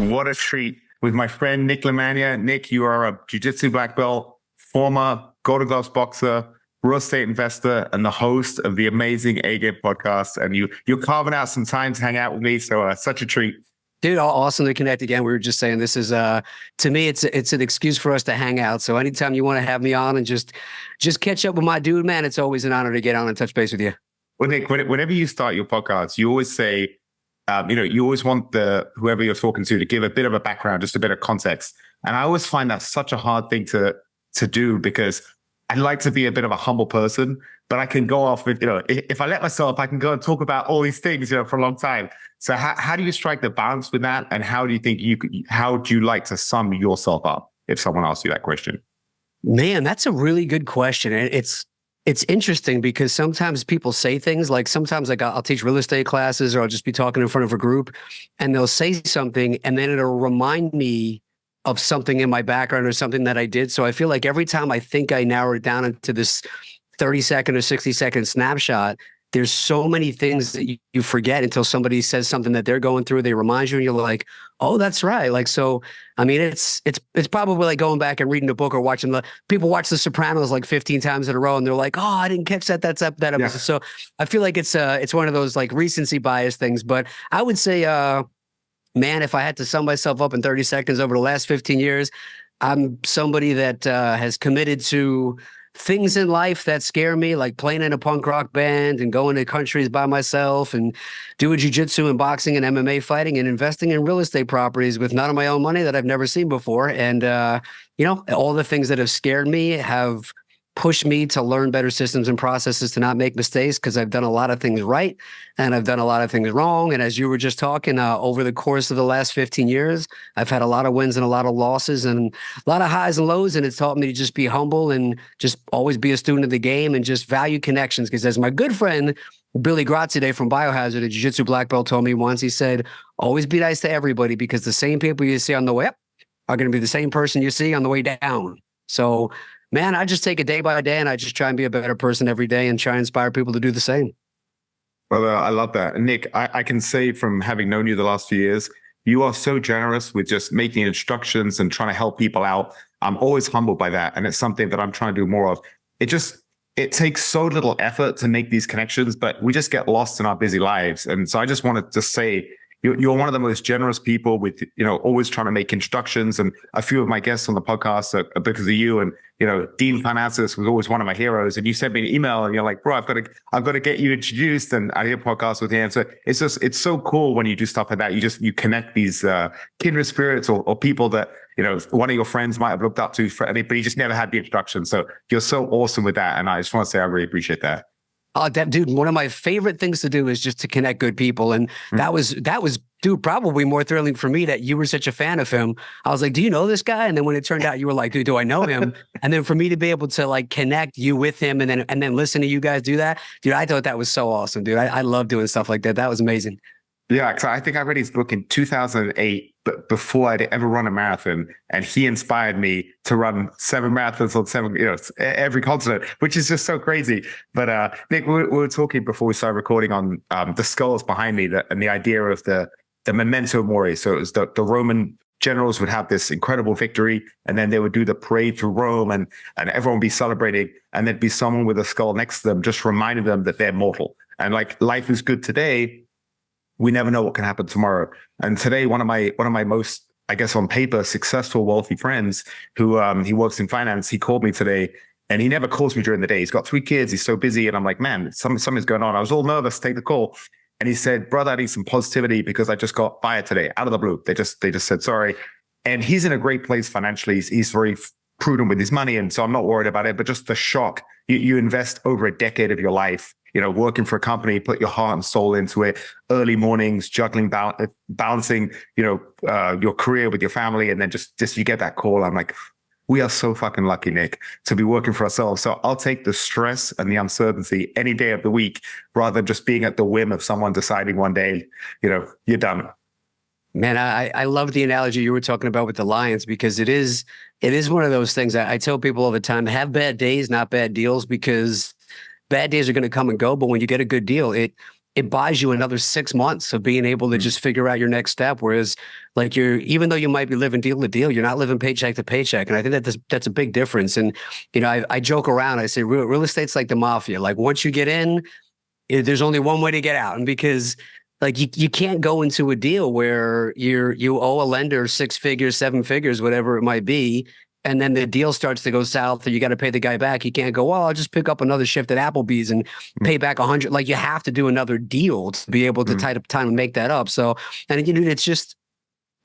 What a treat with my friend Nick Lamagna. Nick, you are a Jiu-Jitsu black belt, former Golden Gloves boxer, real estate investor, and the host of the amazing A-Game podcast. And you're carving out some time to hang out with me. So such a treat. Dude, awesome to connect again. We were just saying this is to me it's an excuse for us to hang out. So anytime you want to have me on and just catch up with my dude, man, it's always an honor to get on and touch base with you. Well, Nick, whenever you start your podcast, you always say, you always want whoever you're talking to give a bit of a background, just a bit of context. And I always find that such a hard thing to do because I like to be a bit of a humble person, but I can go off with, if I let myself, I can go and talk about all these things, for a long time. So how do you strike the balance with that? And how do you think how do you like to sum yourself up if someone asks you that question? Man, that's a really good question. And it's interesting because sometimes people say things like I'll teach real estate classes or I'll just be talking in front of a group and they'll say something and then it'll remind me of something in my background or something that I did. So I feel like every time I think I narrow it down into this 30-second or 60-second snapshot, there's so many things that you forget until somebody says something that they're going through. They remind you and you're like, oh, that's right. Like, so, I mean, it's probably like going back and reading a book or watching people watch The Sopranos like 15 times in a row and they're like, oh, I didn't catch that. That episode. Yeah. So I feel like it's one of those like recency bias things, but I would say, man, if I had to sum myself up in 30 seconds over the last 15 years, I'm somebody that has committed to things in life that scare me, like playing in a punk rock band and going to countries by myself and doing jiu-jitsu and boxing and MMA fighting and investing in real estate properties with none of my own money that I've never seen before. And, all the things that have scared me have pushed me to learn better systems and processes to not make mistakes because I've done a lot of things right and I've done a lot of things wrong. And as you were just talking, over the course of the last 15 years, I've had a lot of wins and a lot of losses and a lot of highs and lows. And it's taught me to just be humble and just always be a student of the game and just value connections. Because as my good friend, Billy Graziade from Biohazard, a Jiu-Jitsu black belt, told me once, he said, always be nice to everybody because the same people you see on the way up are going to be the same person you see on the way down. So, man, I just take it day by day and I just try and be a better person every day and try and inspire people to do the same. Well, I love that. And Nick, I can say from having known you the last few years, you are so generous with just making instructions and trying to help people out. I'm always humbled by that. And it's something that I'm trying to do more of. It takes so little effort to make these connections, but we just get lost in our busy lives. And so I just wanted to say, you're one of the most generous people with, always trying to make introductions. And a few of my guests on the podcast are because of you. And, Dean Financis was always one of my heroes. And you sent me an email and you're like, bro, I've got to get you introduced. And I did a podcast with him. So it's so cool when you do stuff like that. You connect these kindred spirits or people that, one of your friends might have looked up to, but you just never had the introduction. So you're so awesome with that. And I just want to say, I really appreciate that. Oh, dude, one of my favorite things to do is just to connect good people. And that was, dude, probably more thrilling for me that you were such a fan of him. I was like, do you know this guy? And then when it turned out you were like, dude, do I know him? And then for me to be able to like connect you with him and then listen to you guys do that, dude, I thought that was so awesome, dude. I love doing stuff like that. That was amazing. Yeah, so I think I read his book in 2008, but before I'd ever run a marathon, and he inspired me to run 7 marathons on every continent, which is just so crazy. But Nick, we were talking before we started recording on the skulls behind me and the idea of the memento mori. So it was the Roman generals would have this incredible victory, and then they would do the parade through Rome, and everyone would be celebrating, and there'd be someone with a skull next to them, just reminding them that they're mortal. And like life is good today, we never know what can happen tomorrow. And today, one of my most, I guess, on paper, successful, wealthy friends who he works in finance, he called me today, and he never calls me during the day. He's got 3 kids. He's so busy. And I'm like, man, something's going on. I was all nervous to take the call. And he said, brother, I need some positivity because I just got fired today out of the blue. They just said, sorry. And he's in a great place financially. He's very prudent with his money. And so I'm not worried about it, but just the shock. You invest over a decade of your life, working for a company, put your heart and soul into it, early mornings, juggling, balancing, your career with your family. And then just you get that call. I'm like, we are so fucking lucky, Nick, to be working for ourselves. So I'll take the stress and the uncertainty any day of the week rather than just being at the whim of someone deciding one day, you're done. Man, I love the analogy you were talking about with the Lions because it is one of those things I tell people all the time, have bad days, not bad deals, because bad days are going to come and go. But when you get a good deal, it buys you another 6 months of being able to just figure out your next step. Whereas like even though you might be living deal to deal, you're not living paycheck to paycheck. And I think that's a big difference. And, I joke around, I say real estate's like the mafia. Like once you get in, there's only one way to get out. And because like you can't go into a deal where you owe a lender 6 figures, 7 figures, whatever it might be, and then the deal starts to go south, or you got to pay the guy back. You can't go, well, I'll just pick up another shift at Applebee's and pay back 100. Like you have to do another deal to be able to time and make that up. So, and it's just,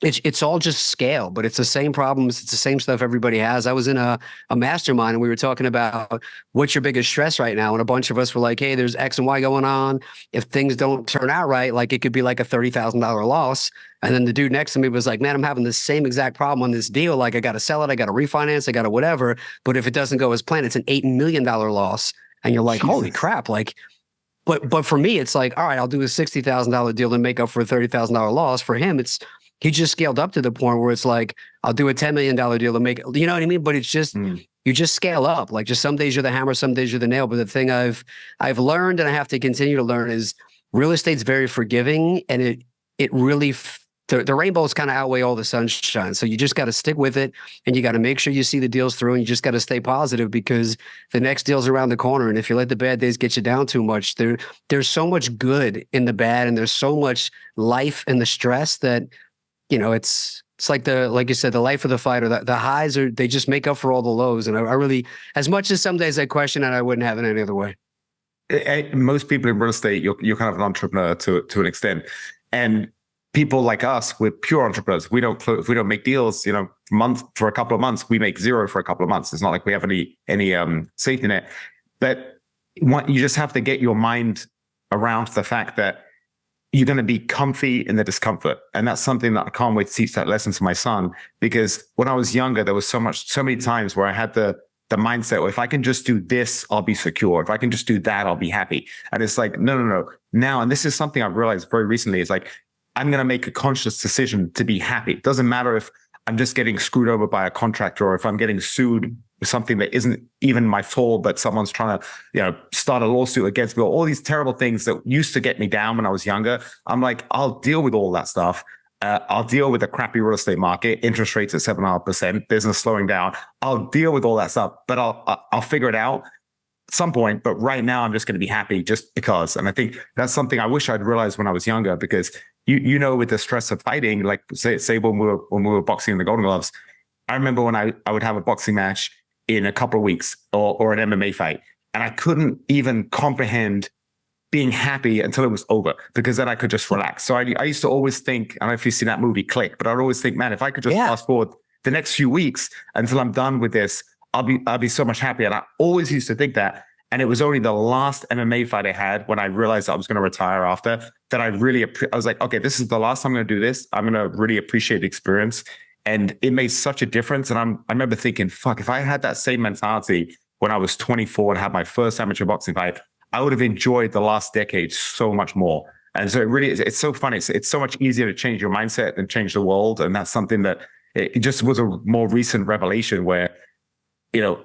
it's all just scale, but it's the same problems. It's the same stuff everybody has. I was in a mastermind and we were talking about what's your biggest stress right now. And a bunch of us were like, hey, there's X and Y going on. If things don't turn out right, like it could be like a $30,000 loss. And then the dude next to me was like, man, I'm having the same exact problem on this deal. Like I got to sell it. I got to refinance. I got to whatever. But if it doesn't go as planned, it's an $8 million loss. And you're like, holy crap. Like, but for me, it's like, all right, I'll do a $60,000 deal to make up for a $30,000 loss. For him, he just scaled up to the point where it's like, I'll do a $10 million deal to make, you know what I mean? But it's just, you just scale up. Like just some days you're the hammer, some days you're the nail. But the thing I've learned and I have to continue to learn is real estate's very forgiving, and it really, the rainbows kind of outweigh all the sunshine. So you just got to stick with it, and you got to make sure you see the deals through, and you just got to stay positive because the next deal's around the corner. And if you let the bad days get you down too much, there's so much good in the bad, and there's so much life in the stress that, it's like like you said, the life of the fighter, the highs they just make up for all the lows. And I really, as much as some days I question it, I wouldn't have it any other way. Most people in real estate, you're kind of an entrepreneur to an extent. And people like us, we're pure entrepreneurs. We don't make deals, for a couple of months, we make zero for a couple of months. It's not like we have any safety net. But you just have to get your mind around the fact that you're going to be comfy in the discomfort. And that's something that I can't wait to teach that lesson to my son, because when I was younger, there was so many times where I had the mindset, well, if I can just do this, I'll be secure. If I can just do that, I'll be happy. And it's like, no. Now, and this is something I've realized very recently, is like, I'm going to make a conscious decision to be happy. It doesn't matter if I'm just getting screwed over by a contractor, or if I'm getting sued with something that isn't even my fault, but someone's trying to, start a lawsuit against me, or all these terrible things that used to get me down when I was younger. I'm like, I'll deal with all that stuff. I'll deal with the crappy real estate market, interest rates at 7.5%, business slowing down. I'll deal with all that stuff, but I'll figure it out at some point. But right now, I'm just going to be happy just because. And I think that's something I wish I'd realized when I was younger, because with the stress of fighting, like say when we were boxing in the Golden Gloves, I remember when I would have a boxing match in a couple of weeks, or an MMA fight, and I couldn't even comprehend being happy until it was over, because then I could just relax. So I used to always think, I don't know if you've seen that movie Click, but I'd always think, man, if I could just fast forward the next few weeks until I'm done with this, I'll be so much happier. And I always used to think that. And it was only the last MMA fight I had, when I realized I was going to retire after, that I was like, okay, this is the last time I'm going to do this. I'm going to really appreciate the experience. And it made such a difference. And I remember thinking, fuck, if I had that same mentality when I was 24 and had my first amateur boxing fight, I would have enjoyed the last decade so much more. And so it's so funny. It's so much easier to change your mindset than change the world. And that's something that it just was a more recent revelation, where,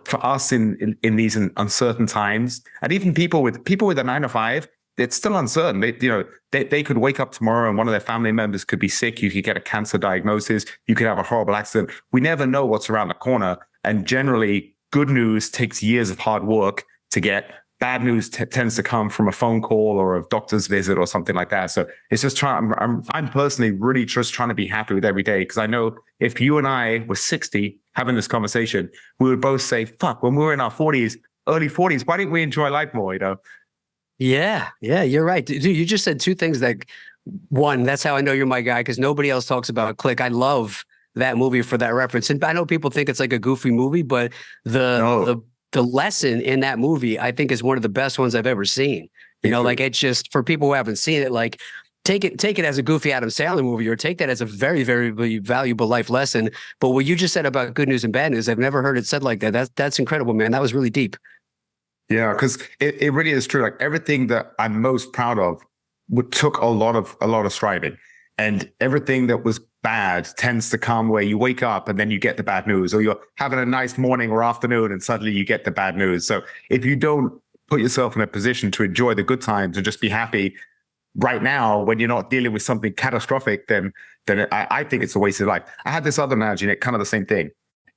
for us in these uncertain times, and even people with a 9-to-5, it's still uncertain. They could wake up tomorrow and one of their family members could be sick. You could get a cancer diagnosis. You could have a horrible accident. We never know what's around the corner. And generally, good news takes years of hard work to get. Bad news tends to come from a phone call or a doctor's visit or something like that. So it's just I'm personally really just trying to be happy with every day, because I know if you and I were 60 having this conversation, we would both say, fuck, when we were in our 40s, early 40s, why didn't we enjoy life more, Yeah, you're right. Dude, you just said two things that, one, that's how I know you're my guy, because nobody else talks about Click. I love that movie for that reference. And I know people think it's like a goofy movie, but the lesson in that movie, I think, is one of the best ones I've ever seen. Like, it's just, for people who haven't seen it, like, take it as a goofy Adam Sandler movie, or take that as a very, very valuable life lesson. But what you just said about good news and bad news, I've never heard it said like that. That's incredible, man. That was really deep. Yeah, because it really is true. Like, everything that I'm most proud of took a lot of striving, and everything that was bad tends to come where you wake up and then you get the bad news, or you're having a nice morning or afternoon and suddenly you get the bad news. So if you don't put yourself in a position to enjoy the good times and just be happy, right now, when you're not dealing with something catastrophic, then I think it's a waste of life. I had this other analogy, and it kind of the same thing.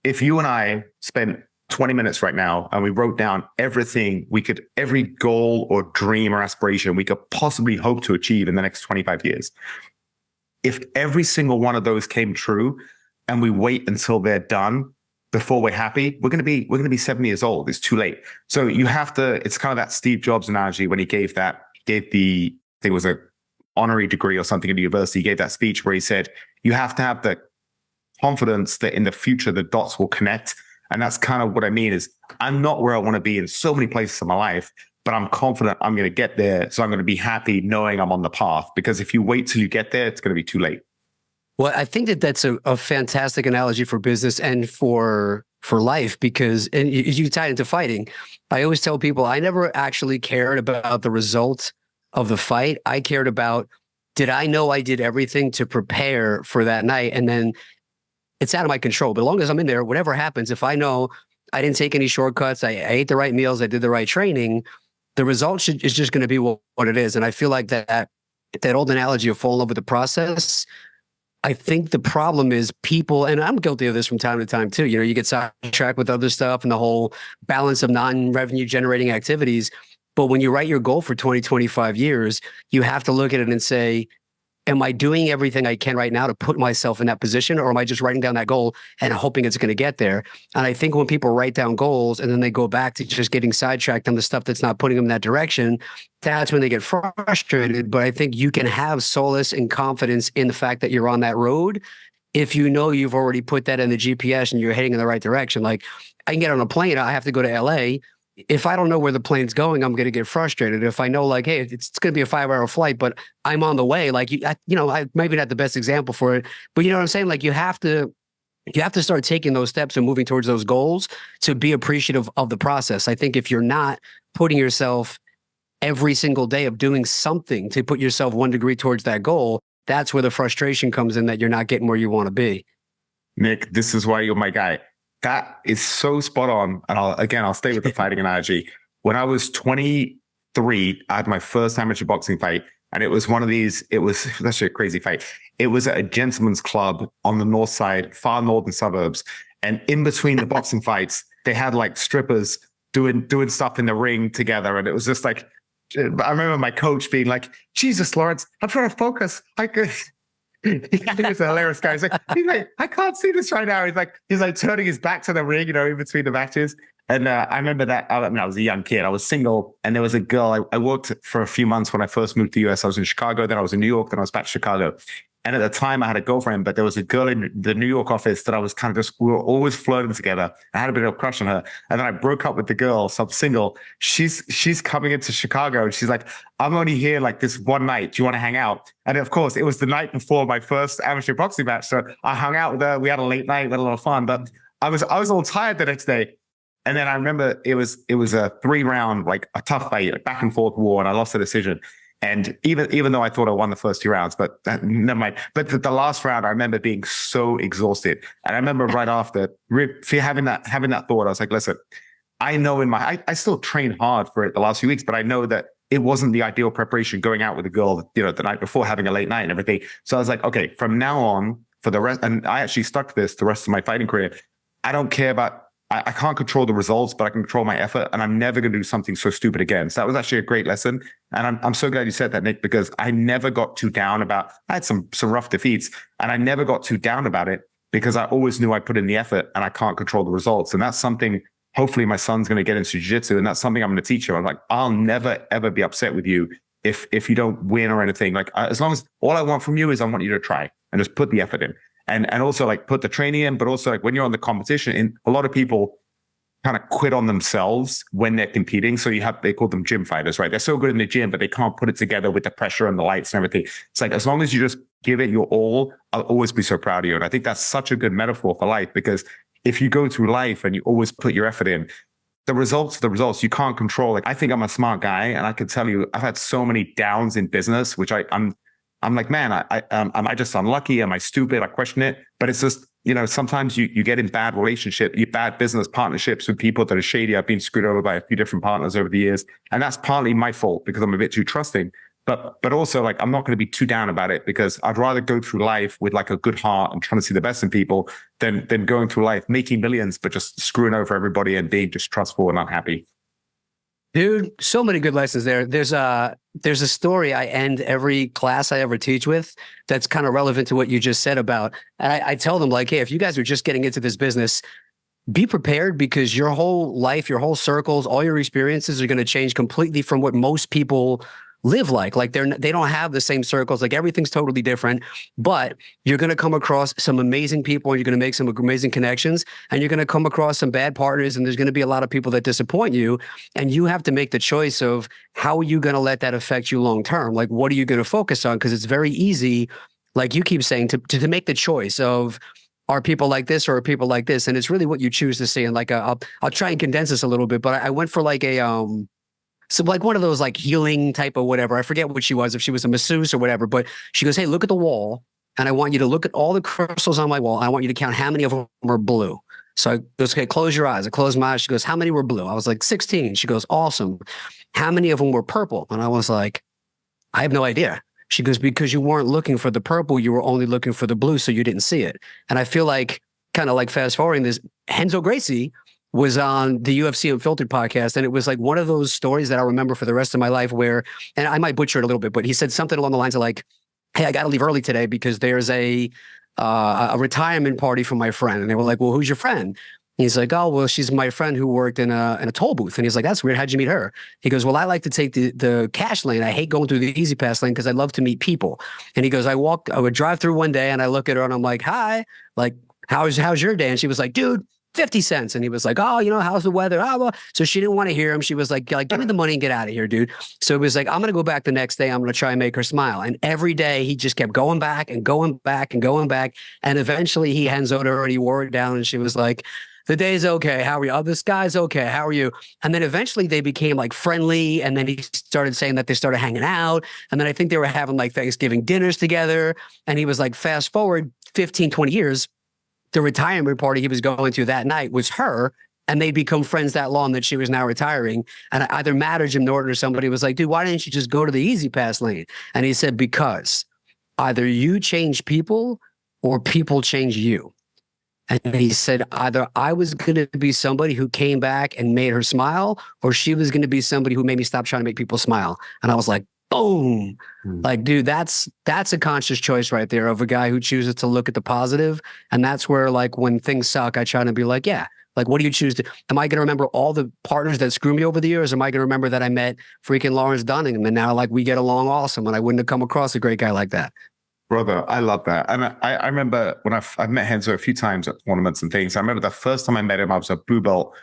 If you and I spent 20 minutes right now and we wrote down everything every goal or dream or aspiration we could possibly hope to achieve in the next 25 years, if every single one of those came true and we wait until they're done before we're happy, we're going to be 70 years old. It's too late. So you have to, it's kind of that Steve Jobs analogy when he gave the, I think it was a honorary degree or something at university. He gave that speech where he said, you have to have the confidence that in the future, the dots will connect. And that's kind of what I mean is I'm not where I want to be in so many places in my life, but I'm confident I'm going to get there. So I'm going to be happy knowing I'm on the path, because if you wait till you get there, it's going to be too late. Well, I think that that's a fantastic analogy for business and for life, because, and you tie it into fighting. I always tell people I never actually cared about the result of the fight. I cared about, did I know I did everything to prepare for that night? And then it's out of my control. But as long as I'm in there, whatever happens, if I know I didn't take any shortcuts, I ate the right meals, I did the right training, the result is just going to be what it is. And I feel like that old analogy of fall in love with the process, I think the problem is people, and I'm guilty of this from time to time too, you get sidetracked with other stuff and the whole balance of non-revenue generating activities. But when you write your goal for 20, 25 years, you have to look at it and say, am I doing everything I can right now to put myself in that position? Or am I just writing down that goal and hoping it's going to get there? And I think when people write down goals and then they go back to just getting sidetracked on the stuff that's not putting them in that direction, that's when they get frustrated. But I think you can have solace and confidence in the fact that you're on that road if you know you've already put that in the GPS and you're heading in the right direction. Like, I can get on a plane, I have to go to LA. If I don't know where the plane's going, I'm going to get frustrated. If I know, like, hey, it's going to be a 5-hour flight, but I'm on the way, like, I maybe not the best example for it, but you know what I'm saying? Like, you have to start taking those steps and moving towards those goals to be appreciative of the process. I think if you're not putting yourself every single day of doing something to put yourself 1 degree towards that goal, that's where the frustration comes in, that you're not getting where you want to be. Nick, this is why you're my guy. That is so spot on. And I'll stay with the fighting analogy. When I was 23, I had my first amateur boxing fight. And it was one of these, that's actually a crazy fight. It was at a gentleman's club on the north side, far northern suburbs. And in between the boxing fights, they had like strippers doing stuff in the ring together. And it was just like, I remember my coach being like, Jesus, Lawrence, I'm trying to focus. He was a hilarious guy. He's like, I can't see this right now. He's like turning his back to the ring, in between the matches. And I remember that. I was a young kid. I was single, and there was a girl. I worked for a few months when I first moved to the US. I was in Chicago, then I was in New York, then I was back to Chicago. And at the time, I had a girlfriend, but there was a girl in the New York office that I was kind of we were always flirting together. I had a bit of a crush on her. And then I broke up with the girl, so I'm single. She's coming into Chicago, and she's like, I'm only here like this one night. Do you want to hang out? And of course, it was the night before my first amateur boxing match. So I hung out with her. We had a late night, we had a lot of fun, but I was all tired the next day. And then I remember it was a 3-round, like a tough fight, like back and forth war, and I lost the decision. And even though I thought I won the first 2 rounds, but never mind. But the last round, I remember being so exhausted. And I remember right after having that thought, I was like, listen, I know I still trained hard for it the last few weeks, but I know that it wasn't the ideal preparation going out with a girl, the night before, having a late night and everything. So I was like, okay, from now on for the rest, and I actually stuck to this the rest of my fighting career. I don't care about, I can't control the results, but I can control my effort, and I'm never going to do something so stupid again. So that was actually a great lesson. And I'm so glad you said that, Nick, because I never got too down I had some rough defeats, and I never got too down about it because I always knew I put in the effort and I can't control the results. And that's something, hopefully my son's going to get into jiu-jitsu, and that's something I'm going to teach him. I'm like, I'll never, ever be upset with you if you don't win or anything. Like, as long as all I want from you is I want you to try and just put the effort in. And also like put the training in, but also like when you're on the competition, and a lot of people kind of quit on themselves when they're competing. So they call them gym fighters, right? They're so good in the gym, but they can't put it together with the pressure and the lights and everything. It's like, as long as you just give it your all, I'll always be so proud of you. And I think that's such a good metaphor for life, because if you go through life and you always put your effort in, the results are the results. You can't control. Like, I think I'm a smart guy, and I can tell you, I've had so many downs in business, which I'm like, man, am I just unlucky? Am I stupid? I question it. But it's just, sometimes you get in bad relationships, bad business partnerships with people that are shady. I've been screwed over by a few different partners over the years. And that's partly my fault because I'm a bit too trusting. but also like I'm not going to be too down about it, because I'd rather go through life with like a good heart and trying to see the best in people than going through life making millions but just screwing over everybody and being distrustful and unhappy. Dude, so many good lessons there. There's a story I end every class I ever teach with that's kind of relevant to what you just said about. And I tell them like, hey, if you guys are just getting into this business, be prepared, because your whole life, your whole circles, all your experiences are going to change completely from what most people live like. Like they don't have the same circles. Like everything's totally different, but you're going to come across some amazing people and you're going to make some amazing connections, and you're going to come across some bad partners, and there's going to be a lot of people that disappoint you. And you have to make the choice of how are you going to let that affect you long term? Like, what are you going to focus on? Because it's very easy, like you keep saying, to make the choice of, are people like this or are people like this? And it's really what you choose to see. And like, I'll try and condense this a little bit, but I went for like so like one of those like healing type of whatever. I forget what she was, if she was a masseuse or whatever, but she goes, hey, look at the wall. And I want you to look at all the crystals on my wall. I want you to count how many of them are blue. So I goes, okay, close your eyes. I closed my eyes. She goes, how many were blue? I was like, 16. She goes, awesome. How many of them were purple? And I was like, I have no idea. She goes, because you weren't looking for the purple, you were only looking for the blue, so you didn't see it. And I feel like, kind of like fast forwarding this, Renzo Gracie was on the UFC Unfiltered podcast, and it was like one of those stories that I remember for the rest of my life where, and I might butcher it a little bit, but he said something along the lines of like, hey, I got to leave early today because there's a retirement party for my friend. And they were like, well, who's your friend? He's like, oh, well, she's my friend who worked in a toll booth. And he's like, that's weird. How'd you meet her? He goes, well, I like to take the cash lane. I hate going through the easy pass lane because I love to meet people. And he goes, I would drive through one day and I look at her and I'm like, hi, like, how's your day? And she was like, dude, 50 cents. And he was like, oh, how's the weather? Oh, well. So she didn't want to hear him. She was like, give me the money and get out of here, dude. So it was like, I'm going to go back the next day. I'm going to try and make her smile. And every day he just kept going back and going back and going back. And eventually he hands over to her and he wore it down. And she was like, the day's okay. How are you? Oh, the sky's okay. How are you? And then eventually they became like friendly. And then he started saying that they started hanging out. And then I think they were having like Thanksgiving dinners together. And he was like, fast forward 15, 20 years, the retirement party he was going to that night was her. And they'd become friends that long that she was now retiring. And I either Matt or Jim Norton or somebody was like, dude, why didn't you just go to the easy pass lane? And he said, because either you change people or people change you. And he said, either I was going to be somebody who came back and made her smile, or she was going to be somebody who made me stop trying to make people smile. And I was like, boom. Like, dude, that's a conscious choice right there of a guy who chooses to look at the positive. And that's where, like, when things suck, I try to be like, yeah, like, what do you choose to, am I going to remember all the partners that screw me over the years? Or am I going to remember that I met freaking Lawrence Dunning and now, like, we get along awesome and I wouldn't have come across a great guy like that? Brother, I love that. And I remember when I've met Renzo a few times at tournaments and things. I remember the first time I met him, I was a blue belt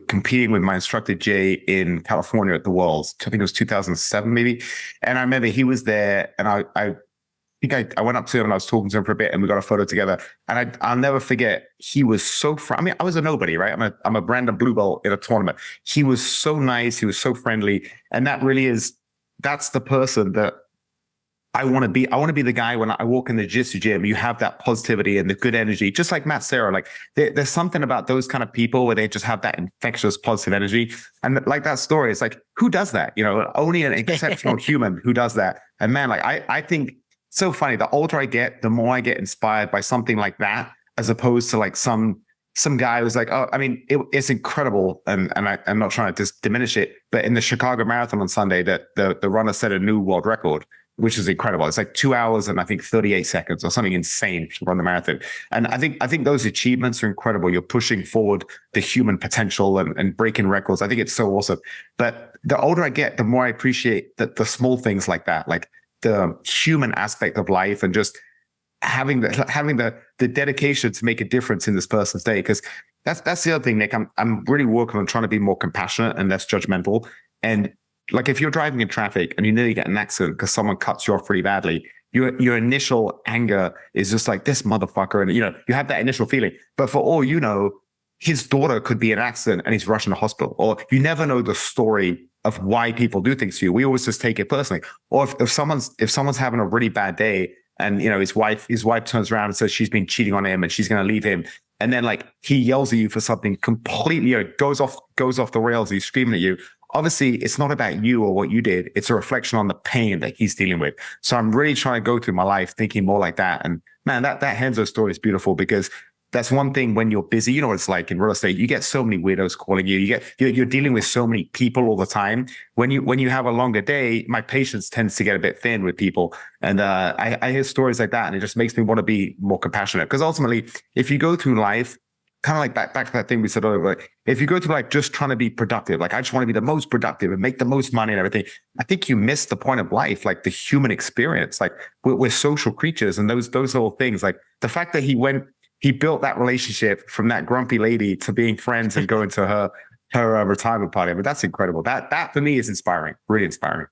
competing with my instructor, Jay, in California at the Worlds. I think it was 2007, maybe. And I remember he was there and I think I went up to him and I was talking to him for a bit and we got a photo together. And I'll never forget, he was so, I mean, I was a nobody, right? I'm a random blue belt in a tournament. He was so nice. He was so friendly. And that really that's the person that I want to be. I want to be the guy when I walk in the jiu-jitsu gym, you have that positivity and the good energy, just like Matt Serra. Like there's something about those kind of people where they just have that infectious positive energy. And like that story, it's like, who does that? Only an exceptional human who does that. And man, like I think so funny. The older I get, the more I get inspired by something like that, as opposed to like some guy who's like, oh, I mean, it's incredible. And I'm not trying to just diminish it, but in the Chicago Marathon on Sunday, that the runner set a new world record, which is incredible. It's like 2 hours and I think 38 seconds or something insane to run the marathon. And I think those achievements are incredible. You're pushing forward the human potential and breaking records. I think it's so awesome. But the older I get, the more I appreciate the small things like that, like the human aspect of life and just having the dedication to make a difference in this person's day. Because that's the other thing, Nick. I'm really working on trying to be more compassionate and less judgmental. And like if you're driving in traffic and you nearly get an accident because someone cuts you off really badly, your initial anger is just like, this motherfucker. And, you have that initial feeling. But for all you know, his daughter could be in an accident and he's rushing to hospital. Or you never know the story of why people do things to you. We always just take it personally. Or if someone's having a really bad day and, his wife turns around and says she's been cheating on him and she's going to leave him. And then like he yells at you for something completely, goes off the rails. He's screaming at you. obviously it's not about you or what you did. It's a reflection on the pain that he's dealing with. So I'm really trying to go through my life thinking more like that. And man, that Henzo story is beautiful because that's one thing when you're busy, you know what it's like in real estate. You get so many weirdos calling you. You're dealing with so many people all the time. When you have a longer day, my patience tends to get a bit thin with people. And I hear stories like that, and it just makes me want to be more compassionate. Because ultimately, if you go through life, kind of like back to that thing we said earlier, like if you go through like just trying to be productive, like I just want to be the most productive and make the most money and everything, I think you miss the point of life, like the human experience. Like we're social creatures, and those little things, like the fact that he built that relationship from that grumpy lady to being friends and going to her retirement party. I mean, that's incredible. That for me is inspiring, really inspiring.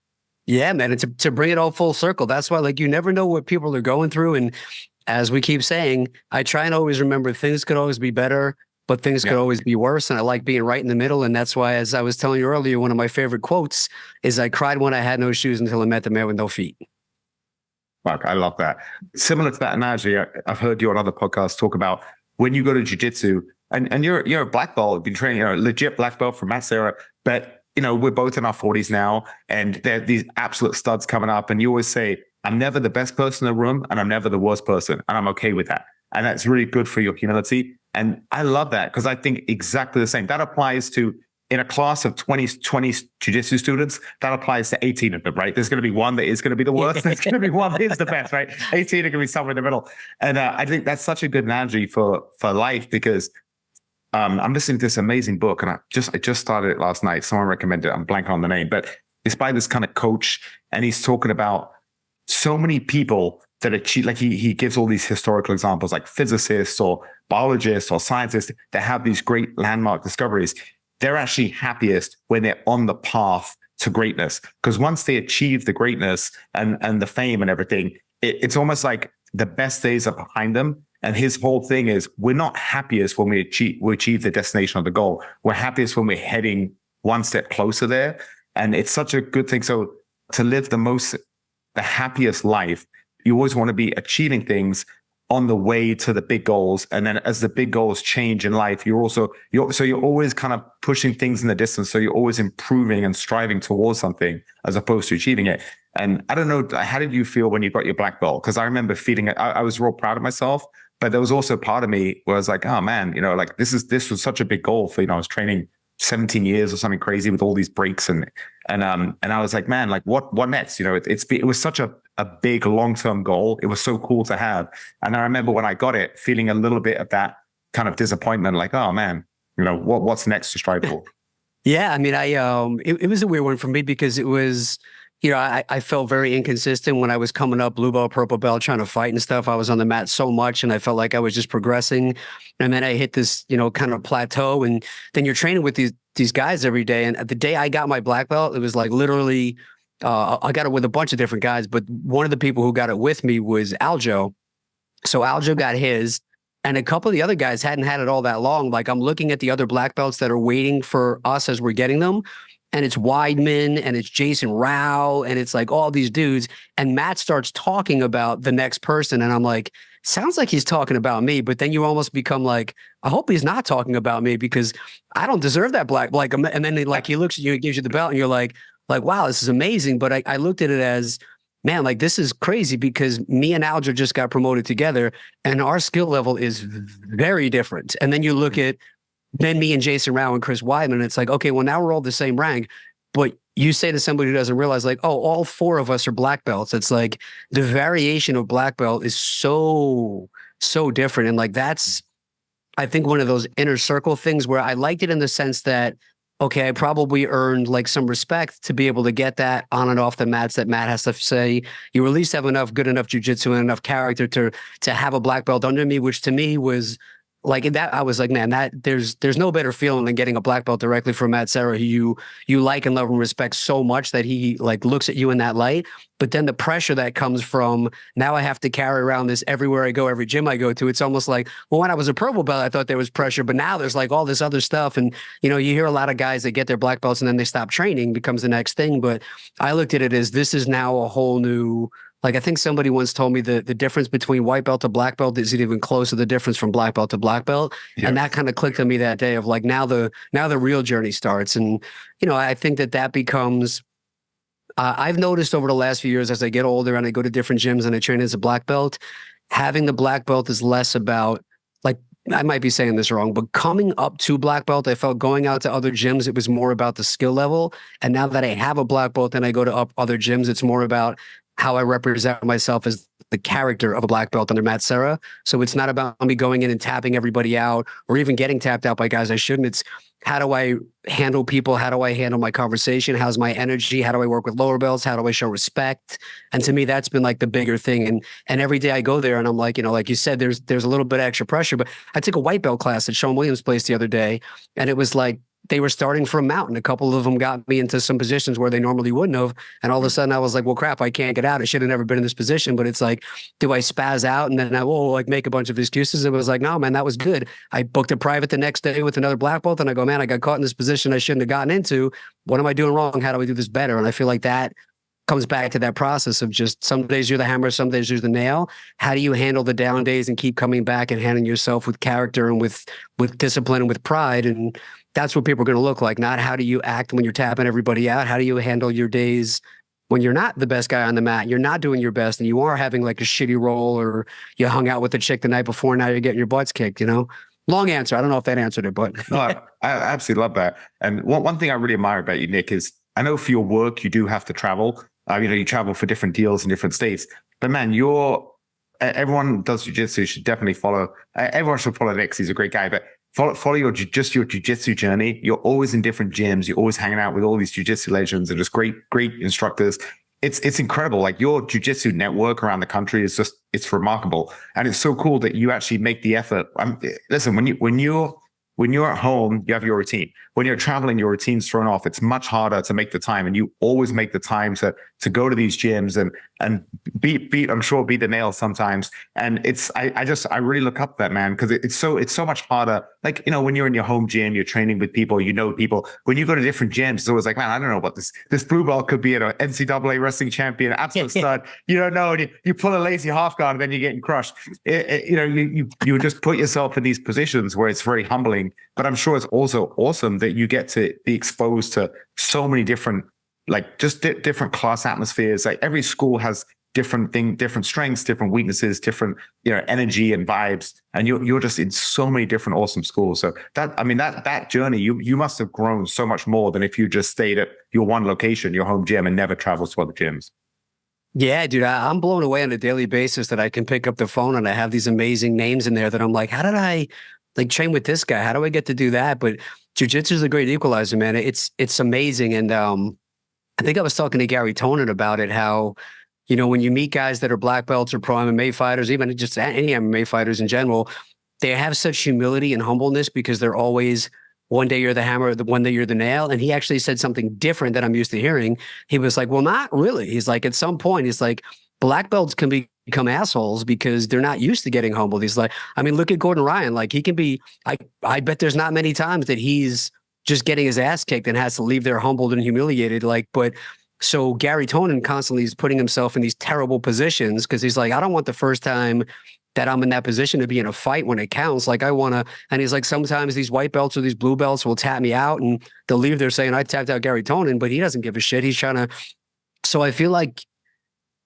Yeah, man. And to bring it all full circle, that's why like you never know what people are going through. And as we keep saying, I try and always remember things could always be better, but things could always be worse. And I like being right in the middle. And that's why, as I was telling you earlier, one of my favorite quotes is I cried when I had no shoes until I met the man with no feet. Fuck, I love that. Similar to that analogy, I've heard you on other podcasts talk about when you go to jiu-jitsu and you're a black belt, you've been training, a legit black belt from Matt Serra, but we're both in our 40s now, and there are these absolute studs coming up, and you always say, I'm never the best person in the room and I'm never the worst person, and I'm okay with that. And that's really good for your humility. And I love that because I think exactly the same. That applies to in a class of 20 jiu-jitsu students, that applies to 18 of them, right? There's going to be one that is going to be the worst. There's going to be one that is the best, right? 18 are going to be somewhere in the middle. And I think that's such a good analogy for life because I'm listening to this amazing book, and I just started it last night. Someone recommended it. I'm blanking on the name, but it's by this kind of coach, and he's talking about so many people that achieve, like he gives all these historical examples, like physicists or biologists or scientists that have these great landmark discoveries. They're actually happiest when they're on the path to greatness. Because once they achieve the greatness and the fame and everything, it's almost like the best days are behind them. And his whole thing is, we're not happiest when we achieve the destination of the goal. We're happiest when we're heading one step closer there. And it's such a good thing. So to live the happiest life, you always want to be achieving things on the way to the big goals. And then as the big goals change in life, you're always kind of pushing things in the distance. So you're always improving and striving towards something as opposed to achieving it. And I don't know, how did you feel when you got your black belt? Because I remember feeling it. I was real proud of myself, but there was also part of me where I was like, oh man, like this was such a big goal for, I was training 17 years or something crazy with all these breaks. And I was like, man, like what next? It was such a big long-term goal. It was so cool to have. And I remember when I got it, feeling a little bit of that kind of disappointment, like, oh man, what's next to strive for? Yeah. I mean, it was a weird one for me because it was, I felt very inconsistent when I was coming up, blue belt, purple belt, trying to fight and stuff. I was on the mat so much and I felt like I was just progressing. And then I hit this, kind of plateau. And then you're training with these guys every day. And the day I got my black belt, it was like literally, I got it with a bunch of different guys, but one of the people who got it with me was Aljo. So Aljo got his, and a couple of the other guys hadn't had it all that long. Like I'm looking at the other black belts that are waiting for us as we're getting them. And it's Weidman and it's Jason Rao and it's like all these dudes. And Matt starts talking about the next person. And I'm like, sounds like he's talking about me. But then you almost become like, I hope he's not talking about me because I don't deserve that black. Like, and then he looks at you and gives you the belt and you're like, wow, this is amazing. But I looked at it as, man, like this is crazy because me and Aljo just got promoted together and our skill level is very different. And then you look at then me and Jason Rao and Chris Weidman, and it's like, okay, well, now we're all the same rank. But you say to somebody who doesn't realize, like, oh, all four of us are black belts. It's like the variation of black belt is so different. And like that's, I think, one of those inner circle things where I liked it in the sense that, okay, I probably earned like some respect to be able to get that on and off the mats that Matt has to say. You at least have good enough jiu-jitsu and enough character to have a black belt under me, which to me was like that. I was like, man, that there's no better feeling than getting a black belt directly from Matt Serra, who you like and love and respect so much that he like looks at you in that light. But then the pressure that comes from now I have to carry around this everywhere I go, every gym I go to. It's almost like, well, when I was a purple belt, I thought there was pressure, but now there's like all this other stuff. And, you hear a lot of guys that get their black belts and then they stop training becomes the next thing. But I looked at it as this is now a whole new Like I think somebody once told me the difference between white belt to black belt isn't even close to the difference from black belt to black belt. Yeah. And that kind of clicked on me that day of like now the real journey starts. And, you know, I think that becomes I've noticed over the last few years as I get older and I go to different gyms and I train as a black belt, having the black belt is less about like, I might be saying this wrong, but coming up to black belt, I felt going out to other gyms, it was more about the skill level. And now that I have a black belt and I go to other gyms, it's more about how I represent myself as the character of a black belt under Matt Serra. So it's not about me going in and tapping everybody out or even getting tapped out by guys I shouldn't. It's how do I handle people? How do I handle my conversation? How's my energy? How do I work with lower belts? How do I show respect? And to me, that's been like the bigger thing. And every day I go there and I'm like, you know, like you said, there's a little bit of extra pressure, but I took a white belt class at Sean Williams' place the other day. And it was like, they were starting from mountain. A couple of them got me into some positions where they normally wouldn't have. And all of a sudden I was like, well, crap, I can't get out. I should have never been in this position. But it's like, do I spaz out? And then I will like make a bunch of excuses. It was like, no, man, that was good. I booked a private the next day with another black belt. And I go, man, I got caught in this position I shouldn't have gotten into. What am I doing wrong? How do I do this better? And I feel like that comes back to that process of just some days you're the hammer, some days you're the nail. How do you handle the down days and keep coming back and handling yourself with character and with discipline and with pride? And that's what people are going to look like. Not how do you act when you're tapping everybody out? How do you handle your days when you're not the best guy on the mat? You're not doing your best and you are having like a shitty roll or you hung out with a chick the night before. Now you're getting your butts kicked, you know? Long answer. I don't know if that answered it, but. No, I absolutely love that. And one thing I really admire about you, Nick, is I know for your work, you do have to travel. You know, you travel for different deals in different states. But man, everyone does jiu-jitsu should definitely follow. Everyone should follow Nick. He's a great guy. But follow your jiu-jitsu journey. You're always in different gyms. You're always hanging out with all these jiu-jitsu legends and just great instructors. It's incredible. Like your jiu-jitsu network around the country is just, it's remarkable. And it's so cool that you actually make the effort. Listen, when you're at home, you have your routine. When you're traveling, your routine's thrown off. It's much harder to make the time, and you always make the time to go to these gyms and beat the nails sometimes. And I really look up to that, man, because it's so much harder. Like, you know, when you're in your home gym, you're training with people, you know people. When you go to different gyms, it's always like, man, I don't know what this blue belt could be an NCAA wrestling champion, absolute stud. You don't know, and you pull a lazy half guard, and then you're getting crushed. You know, you just put yourself in these positions where it's very humbling. But I'm sure it's also awesome that you get to be exposed to so many different, like just different class atmospheres. Like every school has different strengths, different weaknesses, different, you know, energy and vibes. And you're just in so many different awesome schools. So that journey, you must have grown so much more than if you just stayed at your one location, your home gym, and never traveled to other gyms. Yeah, dude, I'm blown away on a daily basis that I can pick up the phone and I have these amazing names in there that I'm like, how did I like train with this guy? How do I get to do that? But jiu-jitsu is a great equalizer, man. It's amazing. And I think I was talking to Gary Tonin about it, how, you know, when you meet guys that are black belts or pro MMA fighters, even just any MMA fighters in general, they have such humility and humbleness because they're always, one day you're the hammer, one day you're the nail. And he actually said something different that I'm used to hearing. He was like, well, not really. He's like, at some point, he's like, black belts can become assholes because they're not used to getting humbled. He's like, I mean, look at Gordon Ryan. Like he can be, I bet there's not many times that he's just getting his ass kicked and has to leave there humbled and humiliated. Like, but so Gary Tonin constantly is putting himself in these terrible positions because he's like, I don't want the first time that I'm in that position to be in a fight when it counts. Like I want to, and he's like, sometimes these white belts or these blue belts will tap me out and they'll leave there saying I tapped out Gary Tonin, but he doesn't give a shit. He's trying to, so I feel like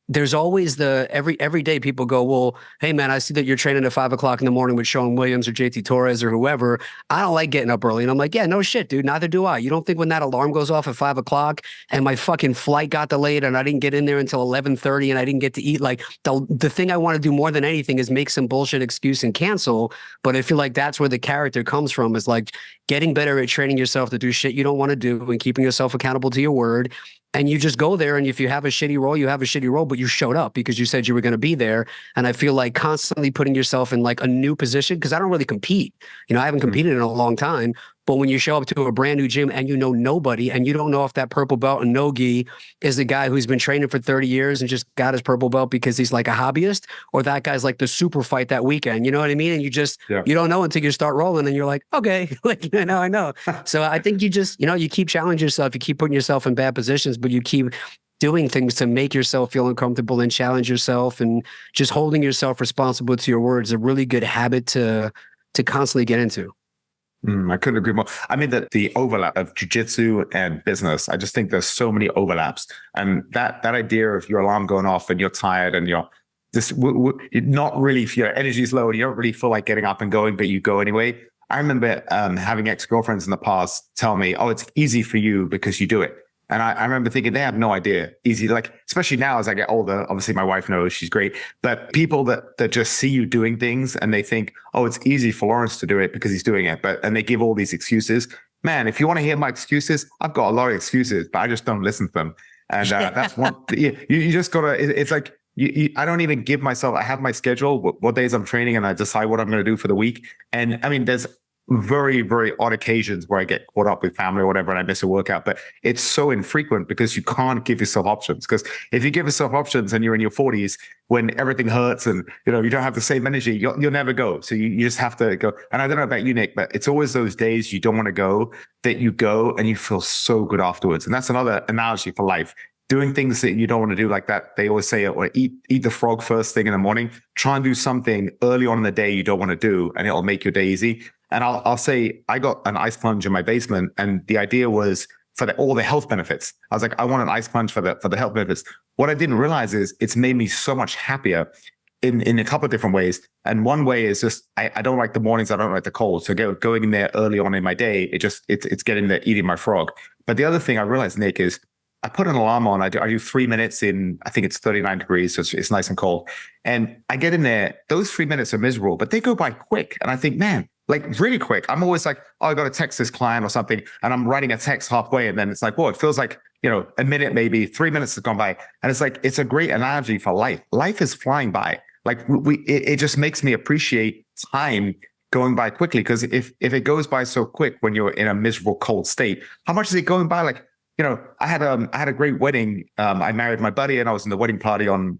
there's always every day people go, well, hey man, I see that you're training at 5 o'clock in the morning with Sean Williams or JT Torres or whoever. I don't like getting up early. And I'm like, yeah, no shit, dude. Neither do I. You don't think when that alarm goes off at 5 o'clock and my fucking flight got delayed and I didn't get in there until 11:30 and I didn't get to eat, like the thing I want to do more than anything is make some bullshit excuse and cancel. But I feel like that's where the character comes from, is like getting better at training yourself to do shit you don't want to do and keeping yourself accountable to your word. And you just go there, and if you have a shitty role, you have a shitty role, but you showed up because you said you were going to be there. And I feel like constantly putting yourself in like a new position, because I don't really compete. You know, I haven't competed in a long time. But when you show up to a brand new gym and you know nobody, and you don't know if that purple belt and no-gi is the guy who's been training for 30 years and just got his purple belt because he's like a hobbyist, or that guy's like the super fight that weekend, you know what I mean? And you just, you don't know until you start rolling and you're like, okay, like, I know. So I think you just, you know, you keep challenging yourself, you keep putting yourself in bad positions, but you keep doing things to make yourself feel uncomfortable and challenge yourself, and just holding yourself responsible to your words, a really good habit to constantly get into. I couldn't agree more. I mean, the overlap of jiu-jitsu and business, I just think there's so many overlaps. And that idea of your alarm going off and you're tired and you're just not really, if your energy is low and you don't really feel like getting up and going, but you go anyway. I remember having ex-girlfriends in the past tell me, oh, it's easy for you because you do it. And I remember thinking they have no idea. Easy, like, especially now as I get older, obviously my wife knows, she's great. But people that just see you doing things and they think, oh, it's easy for Lawrence to do it because he's doing it. And they give all these excuses. Man, if you want to hear my excuses, I've got a lot of excuses, but I just don't listen to them. And that's one, you just gotta, it's like, I don't even give myself, I have my schedule, what days I'm training, and I decide what I'm going to do for the week. And I mean, there's very, very odd occasions where I get caught up with family or whatever and I miss a workout, but it's so infrequent because you can't give yourself options. Because if you give yourself options and you're in your 40s when everything hurts and you don't have the same energy, you'll never go. So you just have to go. And I don't know about you, Nick, but it's always those days you don't want to go that you go and you feel so good afterwards. And that's another analogy for life. Doing things that you don't want to do like that. They always say, or eat the frog first thing in the morning. Try and do something early on in the day you don't want to do, and it'll make your day easy. And I'll say, I got an ice plunge in my basement, and the idea was for all the health benefits. I was like, I want an ice plunge for the health benefits. What I didn't realize is it's made me so much happier in a couple of different ways. And one way is just, I don't like the mornings, I don't like the cold. So going in there early on in my day, it's getting there, eating my frog. But the other thing I realized, Nick, is I put an alarm on. I do 3 minutes in, I think it's 39 degrees, so it's nice and cold. And I get in there, those 3 minutes are miserable, but they go by quick. And I think, man, like really quick. I'm always like, oh, I got to text this client or something. And I'm writing a text halfway. And then it's like, whoa, it feels like, a minute, maybe 3 minutes has gone by. And it's like, it's a great analogy for life. Life is flying by. Like it just makes me appreciate time going by quickly. Because if it goes by so quick when you're in a miserable, cold state, how much is it going by? Like, I had a great wedding. I married my buddy, and I was in the wedding party on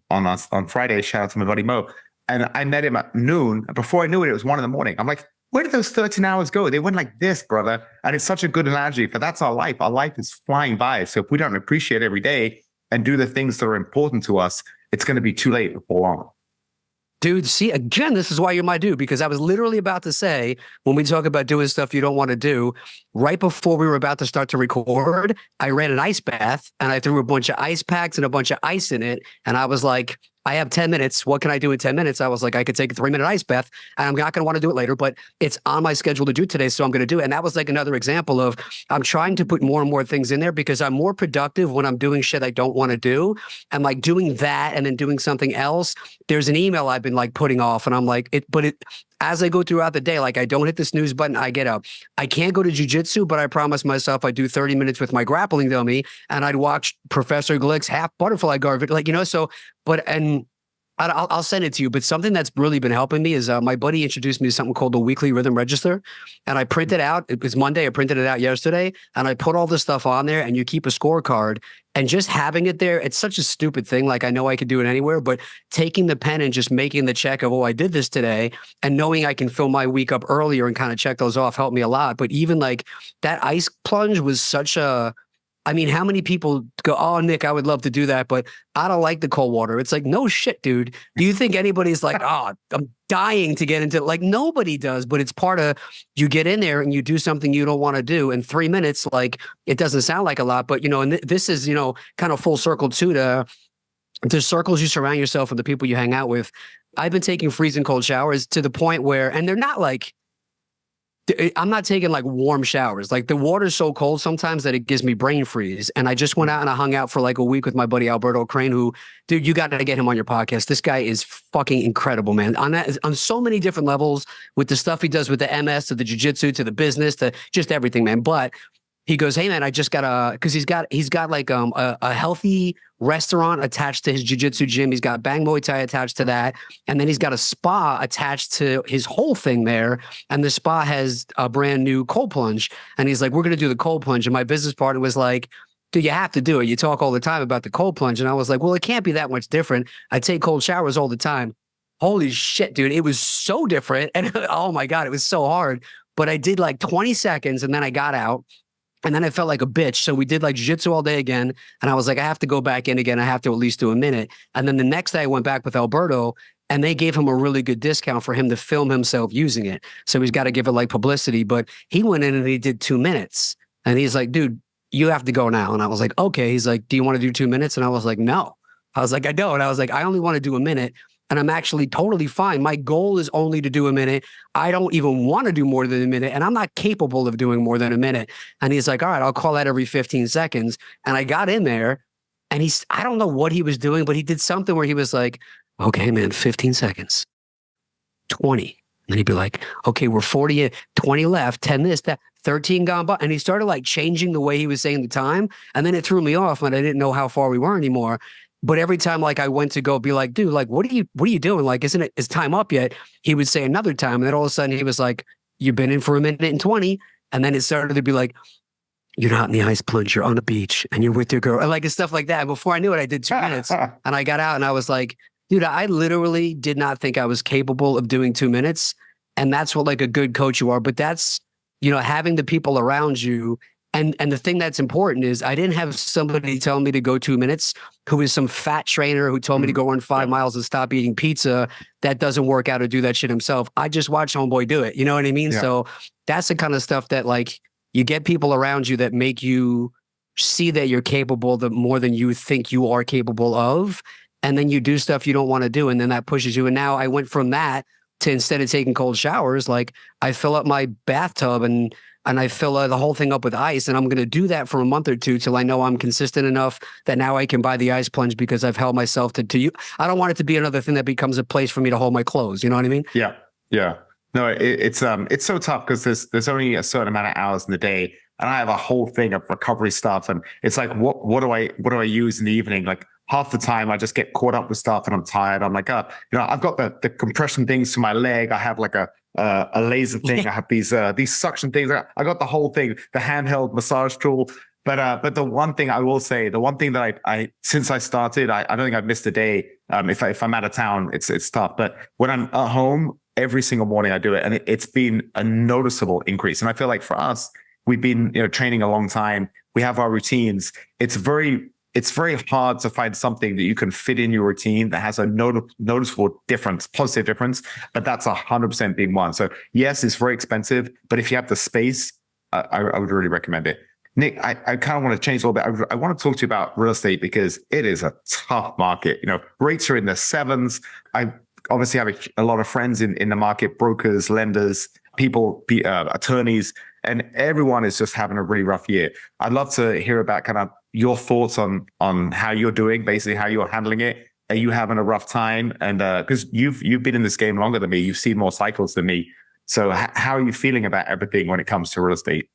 Friday. Shout out to my buddy Mo. And I met him at noon. And before I knew it, it was 1 a.m. I'm like, where did those 13 hours go? They went like this, brother. And it's such a good analogy, but that's our life. Our life is flying by. So if we don't appreciate every day and do the things that are important to us, it's going to be too late before long. Dude, see, again, this is why you're my dude, because I was literally about to say, when we talk about doing stuff you don't want to do, right before we were about to start to record, I ran an ice bath and I threw a bunch of ice packs and a bunch of ice in it. And I was like, I have 10 minutes. What can I do in 10 minutes? I was like, I could take a 3-minute ice bath, and I'm not going to want to do it later, but it's on my schedule to do today. So I'm going to do it. And that was like another example of I'm trying to put more and more things in there because I'm more productive when I'm doing shit I don't want to do. And like doing that and then doing something else. There's an email I've been like putting off, and I'm like, as I go throughout the day, like I don't hit the snooze button, I get up. I can't go to jiu-jitsu, but I promised myself I'd do 30 minutes with my grappling dummy, and I'd watch Professor Glick's half butterfly guard, and I'll send it to you. But something that's really been helping me is my buddy introduced me to something called the Weekly Rhythm Register. And I printed out, it was Monday, I printed it out yesterday, and I put all this stuff on there, and you keep a scorecard. And just having it there, it's such a stupid thing. Like I know I could do it anywhere, but taking the pen and just making the check of, oh, I did this today, and knowing I can fill my week up earlier and kind of check those off helped me a lot. But even like that ice plunge was I mean, how many people go, oh, Nick, I would love to do that, but I don't like the cold water. It's like, no shit, dude. Do you think anybody's like, oh, I'm dying to get into it? Like nobody does, but it's part of, you get in there and you do something you don't want to do in 3 minutes. Like it doesn't sound like a lot, but and this is, kind of full circle too, to the circles you surround yourself with, the people you hang out with. I've been taking freezing cold showers to the point where, and they're not like, I'm not taking like warm showers. Like the water's so cold sometimes that it gives me brain freeze. And I just went out and I hung out for like a week with my buddy Alberto Crane, who, dude, you got to get him on your podcast. This guy is fucking incredible, man. On so many different levels, with the stuff he does with the MS to the jiu-jitsu to the business to just everything, man. But he goes, hey man, I just got because he's got like a healthy restaurant attached to his jiu-jitsu gym. He's got Bang Muay Thai attached to that. And then he's got a spa attached to his whole thing there. And the spa has a brand new cold plunge. And he's like, we're going to do the cold plunge. And my business partner was like, dude, you have to do it. You talk all the time about the cold plunge. And I was like, well, it can't be that much different. I take cold showers all the time. Holy shit, dude. It was so different. And oh my God, it was so hard. But I did like 20 seconds and then I got out. And then I felt like a bitch. So we did like jiu-jitsu all day again. And I was like, I have to go back in again. I have to at least do a minute. And then the next day I went back with Alberto and they gave him a really good discount for him to film himself using it. So he's got to give it like publicity. But he went in and he did 2 minutes. And he's like, dude, you have to go now. And I was like, okay. He's like, do you want to do 2 minutes? And I was like, no. I was like, I don't. I was like, I only want to do a minute. And I'm actually totally fine. My goal is only to do a minute. I don't even want to do more than a minute. And I'm not capable of doing more than a minute. And he's like, all right, I'll call that every 15 seconds. And I got in there and I don't know what he was doing, but he did something where he was like, okay, man, 15 seconds, 20. And he'd be like, okay, we're 40, 20 left, 10 this, that, 13 gone by. And he started like changing the way he was saying the time. And then it threw me off and I didn't know how far we were anymore. But every time like I went to go be like, dude, like, what are you doing? Like, is time up yet? He would say another time. And then all of a sudden he was like, you've been in for a minute and 20. And then it started to be like, you're not in the ice plunge, you're on the beach and you're with your girl. And like stuff like that. Before I knew it, I did 2 minutes and I got out and I was like, dude, I literally did not think I was capable of doing 2 minutes. And that's what like a good coach you are. But that's, having the people around you. And the thing that's important is I didn't have somebody tell me to go 2 minutes who is some fat trainer who told me to go run 5 miles and stop eating pizza that doesn't work out or do that shit himself. I just watched homeboy do it. You know what I mean? Yeah. So that's the kind of stuff that like you get people around you that make you see that you're capable the more than you think you are capable of. And then you do stuff you don't want to do. And then that pushes you. And now I went from that to instead of taking cold showers, like I fill up my bathtub and I fill the whole thing up with ice. And I'm going to do that for a month or two till I know I'm consistent enough that now I can buy the ice plunge because I've held myself to you. I don't want it to be another thing that becomes a place for me to hold my clothes. You know what I mean? Yeah. Yeah. No, it's so tough because there's only a certain amount of hours in the day. And I have a whole thing of recovery stuff. And it's like, what do I use in the evening? Like half the time I just get caught up with stuff and I'm tired. I'm like, I've got the compression things to my leg. I have like a laser thing. I have these suction things. I got the whole thing, the handheld massage tool. But the one thing I will say, the one thing that I since I started, I don't think I've missed a day. If I'm out of town, it's tough. But when I'm at home, every single morning I do it, and it's been a noticeable increase. And I feel like for us, we've been training a long time. We have our routines. It's very hard to find something that you can fit in your routine that has a noticeable difference, positive difference, but that's 100% being one. So yes, it's very expensive, but if you have the space, I would really recommend it. Nick, I kind of want to change a little bit. I want to talk to you about real estate because it is a tough market. Rates are in the sevens. I obviously have a lot of friends in the market, brokers, lenders, people, attorneys, and everyone is just having a really rough year. I'd love to hear about kind of your thoughts on how you're doing, basically how you're handling it. Are you having a rough time? And because you've been in this game longer than me, you've seen more cycles than me. So how are you feeling about everything when it comes to real estate?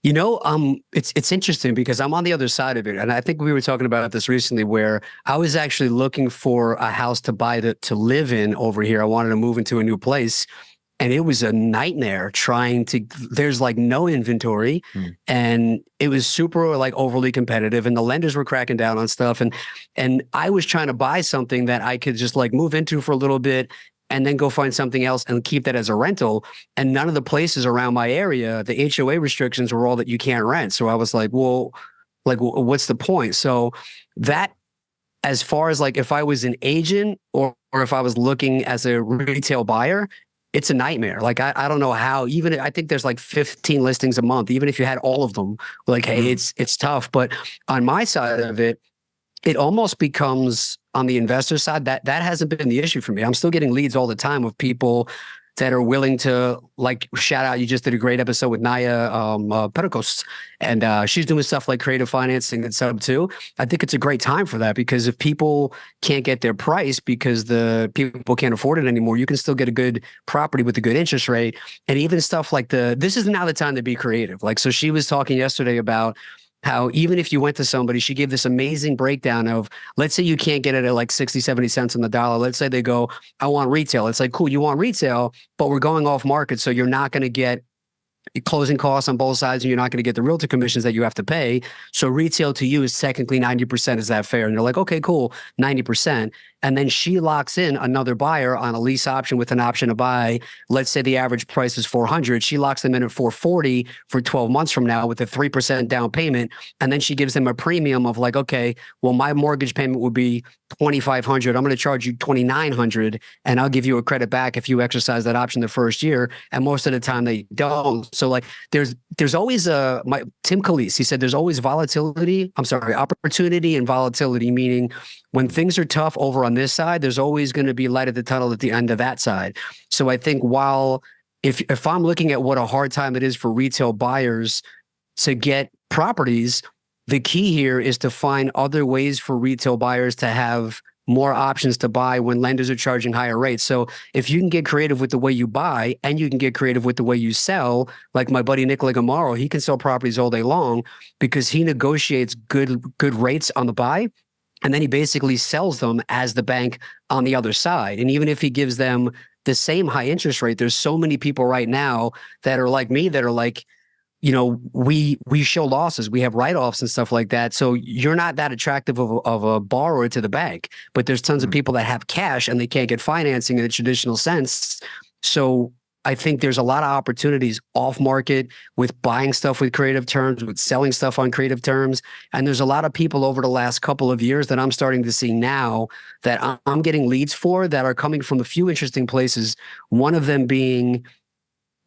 It's interesting because I'm on the other side of it. And I think we were talking about this recently where I was actually looking for a house to buy to live in over here. I wanted to move into a new place. And it was a nightmare there's like no inventory and it was super like overly competitive and the lenders were cracking down on stuff. And I was trying to buy something that I could just like move into for a little bit and then go find something else and keep that as a rental. And none of the places around my area, the HOA restrictions were all that you can't rent. So I was like, well, like, what's the point? So that, as far as like, if I was an agent or if I was looking as a retail buyer, it's a nightmare. Like, I don't know how, even I think there's like 15 listings a month, even if you had all of them, like, hey, it's tough. But on my side of it, it almost becomes on the investor side that hasn't been the issue for me. I'm still getting leads all the time of people that are willing to, like, shout out. You just did a great episode with Naya Pedicos, and she's doing stuff like creative financing and stuff too. I think it's a great time for that because if people can't get their price because the people can't afford it anymore, you can still get a good property with a good interest rate. And even stuff like this is now the time to be creative. Like, so she was talking yesterday about how even if you went to somebody, she gave this amazing breakdown of, let's say you can't get it at like 60, 70 cents on the dollar. Let's say they go, I want retail. It's like, cool, you want retail, but we're going off market. So you're not going to get closing costs on both sides and you're not going to get the realtor commissions that you have to pay. So retail to you is technically 90%. Is that fair? And they're like, okay, cool, 90%. and then she locks in another buyer on a lease option with an option to buy. Let's say the average price is 400. She locks them in at 440 for 12 months from now with a 3% down payment. And then she gives them a premium of like, okay, well, my mortgage payment would be 2,500. I'm going to charge you 2,900, and I'll give you a credit back if you exercise that option the first year. And most of the time they don't. So like there's always Tim Khalees, he said there's always opportunity and volatility, meaning when things are tough over on this side, there's always going to be light at the tunnel at the end of that side. So I think if I'm looking at what a hard time it is for retail buyers to get properties, the key here is to find other ways for retail buyers to have more options to buy when lenders are charging higher rates. So if you can get creative with the way you buy and you can get creative with the way you sell, like my buddy Nick Ligamaro, he can sell properties all day long because he negotiates good rates on the buy. And then he basically sells them as the bank on the other side. And even if he gives them the same high interest rate, there's so many people right now that are like me that are like, we show losses, we have write-offs and stuff like that. So you're not that attractive of a borrower to the bank, but there's tons of people that have cash and they can't get financing in the traditional sense. So I think there's a lot of opportunities off market with buying stuff with creative terms, with selling stuff on creative terms. And there's a lot of people over the last couple of years that I'm starting to see now that I'm getting leads for that are coming from a few interesting places. One of them being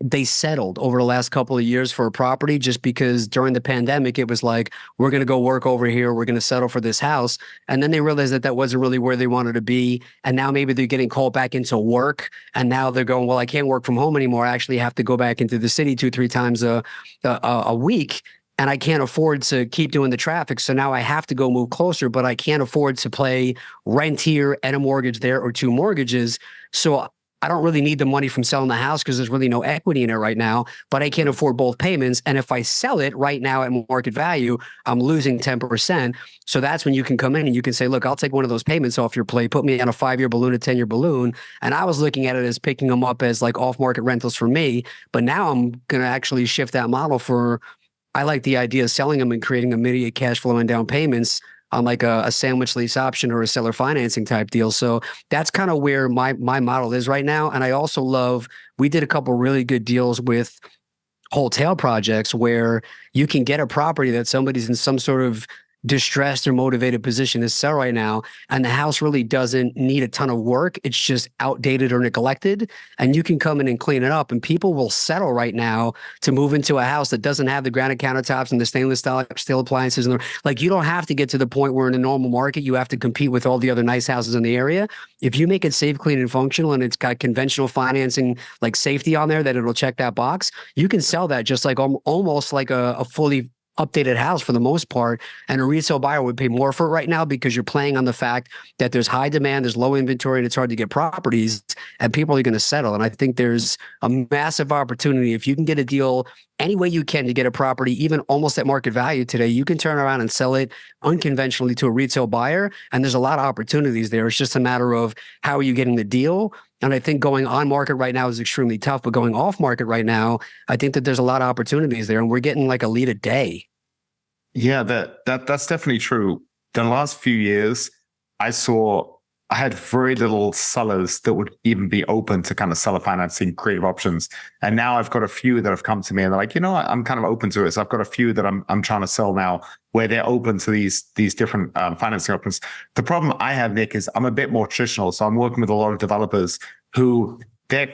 they settled over the last couple of years for a property just because during the pandemic, it was like, we're going to go work over here. We're going to settle for this house. And then they realized that that wasn't really where they wanted to be. And now maybe they're getting called back into work. And now they're going, well, I can't work from home anymore. I actually have to go back into the city 2-3 times a week. And I can't afford to keep doing the traffic. So now I have to go move closer, but I can't afford to pay rent here and a mortgage there or 2 mortgages. So I don't really need the money from selling the house because there's really no equity in it right now, but I can't afford both payments. And if I sell it right now at market value, I'm losing 10%. So that's when you can come in and you can say, look, I'll take one of those payments off your plate, put me on a 5-year balloon, a 10-year balloon. And I was looking at it as picking them up as like off-market rentals for me. But now I'm going to actually shift that model I like the idea of selling them and creating immediate cash flow and down payments on like a sandwich lease option or a seller financing type deal. So that's kind of where my model is right now. And I also we did a couple really good deals with wholesale projects where you can get a property that somebody's in some sort of distressed or motivated position to sell right now, and the house really doesn't need a ton of work. It's just outdated or neglected, and you can come in and clean it up. And people will settle right now to move into a house that doesn't have the granite countertops and the stainless steel appliances. And like, you don't have to get to the point where in a normal market you have to compete with all the other nice houses in the area. If you make it safe, clean, and functional, and it's got conventional financing like safety on there that it'll check that box, you can sell that just like almost like a fully updated house for the most part. And a resale buyer would pay more for it right now because you're playing on the fact that there's high demand, there's low inventory, and it's hard to get properties, and people are going to settle. And I think there's a massive opportunity. If you can get a deal any way you can to get a property, even almost at market value today, you can turn around and sell it unconventionally to a retail buyer. And there's a lot of opportunities there. It's just a matter of how are you getting the deal. And I think going on market right now is extremely tough, but going off market right now, I think that there's a lot of opportunities there, and we're getting like a lead a day. Yeah, that's definitely true. The last few years, I had very little sellers that would even be open to kind of seller financing creative options. And now I've got a few that have come to me and they're like, what, I'm kind of open to it. So I've got a few that I'm trying to sell now where they're open to these different financing options. The problem I have, Nick, is I'm a bit more traditional. So I'm working with a lot of developers who their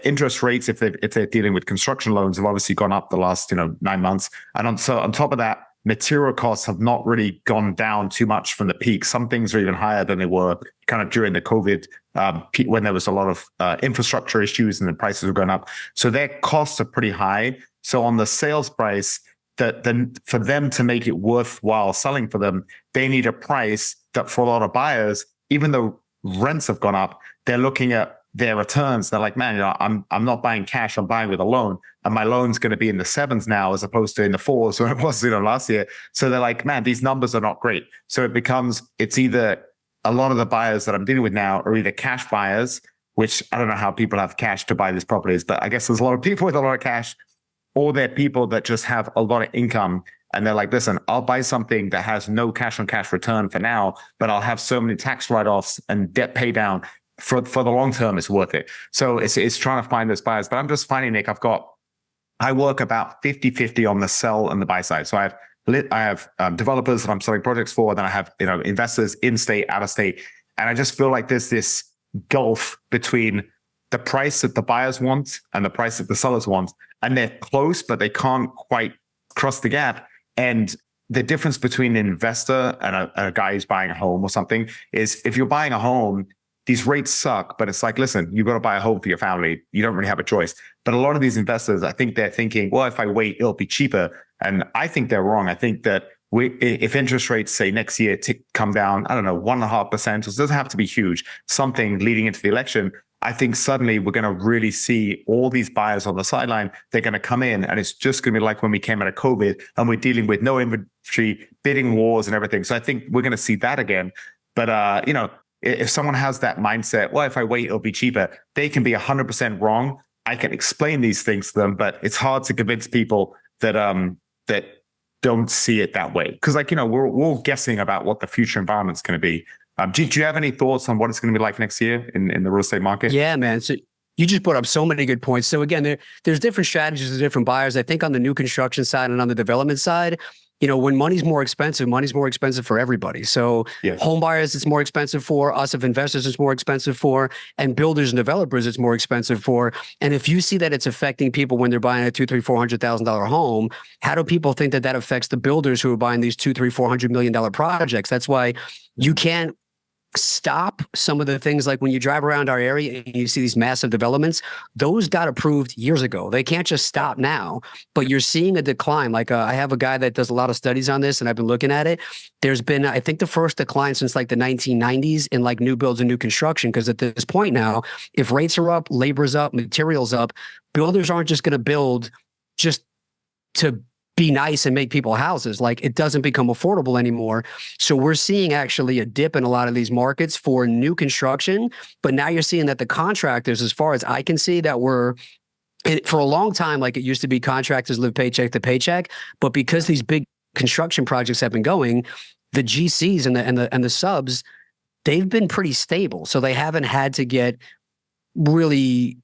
interest rates, if they're dealing with construction loans, have obviously gone up the last 9 months. And on top of that, material costs have not really gone down too much from the peak. Some things are even higher than they were kind of during the COVID peak, when there was a lot of infrastructure issues and the prices were going up. So their costs are pretty high. So on the sales price, then for them to make it worthwhile selling for them, they need a price that for a lot of buyers, even though rents have gone up, they're looking at their returns. They're like, man, I'm not buying cash, I'm buying with a loan. And my loan's going to be in the 7s now, as opposed to in the 4s when it was, last year. So they're like, man, these numbers are not great. So it's either a lot of the buyers that I'm dealing with now are either cash buyers, which I don't know how people have cash to buy these properties, but I guess there's a lot of people with a lot of cash, or they're people that just have a lot of income And they're like, listen, I'll buy something that has no cash on cash return for now, but I'll have so many tax write-offs and debt pay down for the long term. It's worth it. So it's trying to find those buyers. But I'm just finding, Nick, I work about 50-50 on the sell and the buy side. So I have developers that I'm selling projects for. Then I have, investors in state, out of state. And I just feel like there's this gulf between the price that the buyers want and the price that the sellers want. And they're close, but they can't quite cross the gap. And the difference between an investor and a guy who's buying a home or something is, if you're buying a home, these rates suck, but it's like, listen, you've got to buy a home for your family. You don't really have a choice. But a lot of these investors, I think they're thinking, well, if I wait, it'll be cheaper. And I think they're wrong. I think that if interest rates, say next year, come down, I don't know, 1.5%, it doesn't have to be huge, something leading into the election, I think suddenly we're going to really see all these buyers on the sideline. They're going to come in, and it's just going to be like when we came out of COVID and we're dealing with no inventory, bidding wars and everything. So I think we're going to see that again. But, if someone has that mindset, well, if I wait, it'll be cheaper, they can be 100% wrong. I can explain these things to them, but it's hard to convince people that that don't see it that way. Because, we're all guessing about what the future environment's going to be. Do you have any thoughts on what it's going to be like next year in the real estate market? Yeah, man. So you just brought up so many good points. So again, there's different strategies of different buyers. I think on the new construction side and on the development side, when money's more expensive for everybody. So home buyers, it's more expensive for us. If investors, it's more expensive for, and builders and developers, it's more expensive for. And if you see that it's affecting people when they're buying a $200,000, $300,000, $400,000 home, how do people think that affects the builders who are buying these $200,000, $400 million projects? That's why you can't stop some of the things. Like when you drive around our area and you see these massive developments, those got approved years ago. They can't just stop now, but you're seeing a decline. Like I have a guy that does a lot of studies on this, and I've been looking at it. There's been, I think, the first decline since like the 1990s in like new builds and new construction. Because at this point now, if rates are up, labor's up, materials up, builders aren't just going to build just to be nice and make people houses. Like, it doesn't become affordable anymore. So we're seeing actually a dip in a lot of these markets for new construction. But now you're seeing that the contractors, as far as I can see, that were for a long time, like it used to be, contractors live paycheck to paycheck. But because these big construction projects have been going, the GCs and the subs, they've been pretty stable. So they haven't had to get really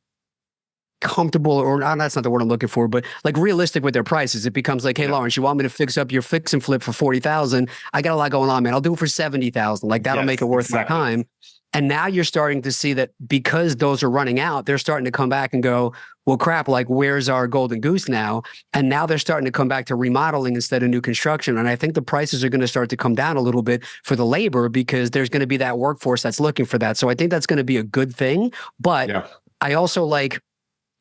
comfortable, or that's not the word I'm looking for, but like realistic with their prices. It becomes like, hey, Lawrence, you want me to fix up your fix and flip for 40,000? I got a lot going on, man. I'll do it for 70,000. Like, that'll make it worth my time. And now you're starting to see that because those are running out, they're starting to come back and go, well, crap, like, where's our golden goose now? And now they're starting to come back to remodeling instead of new construction. And I think the prices are going to start to come down a little bit for the labor, because there's going to be that workforce that's looking for that. So I think that's going to be a good thing. But I also like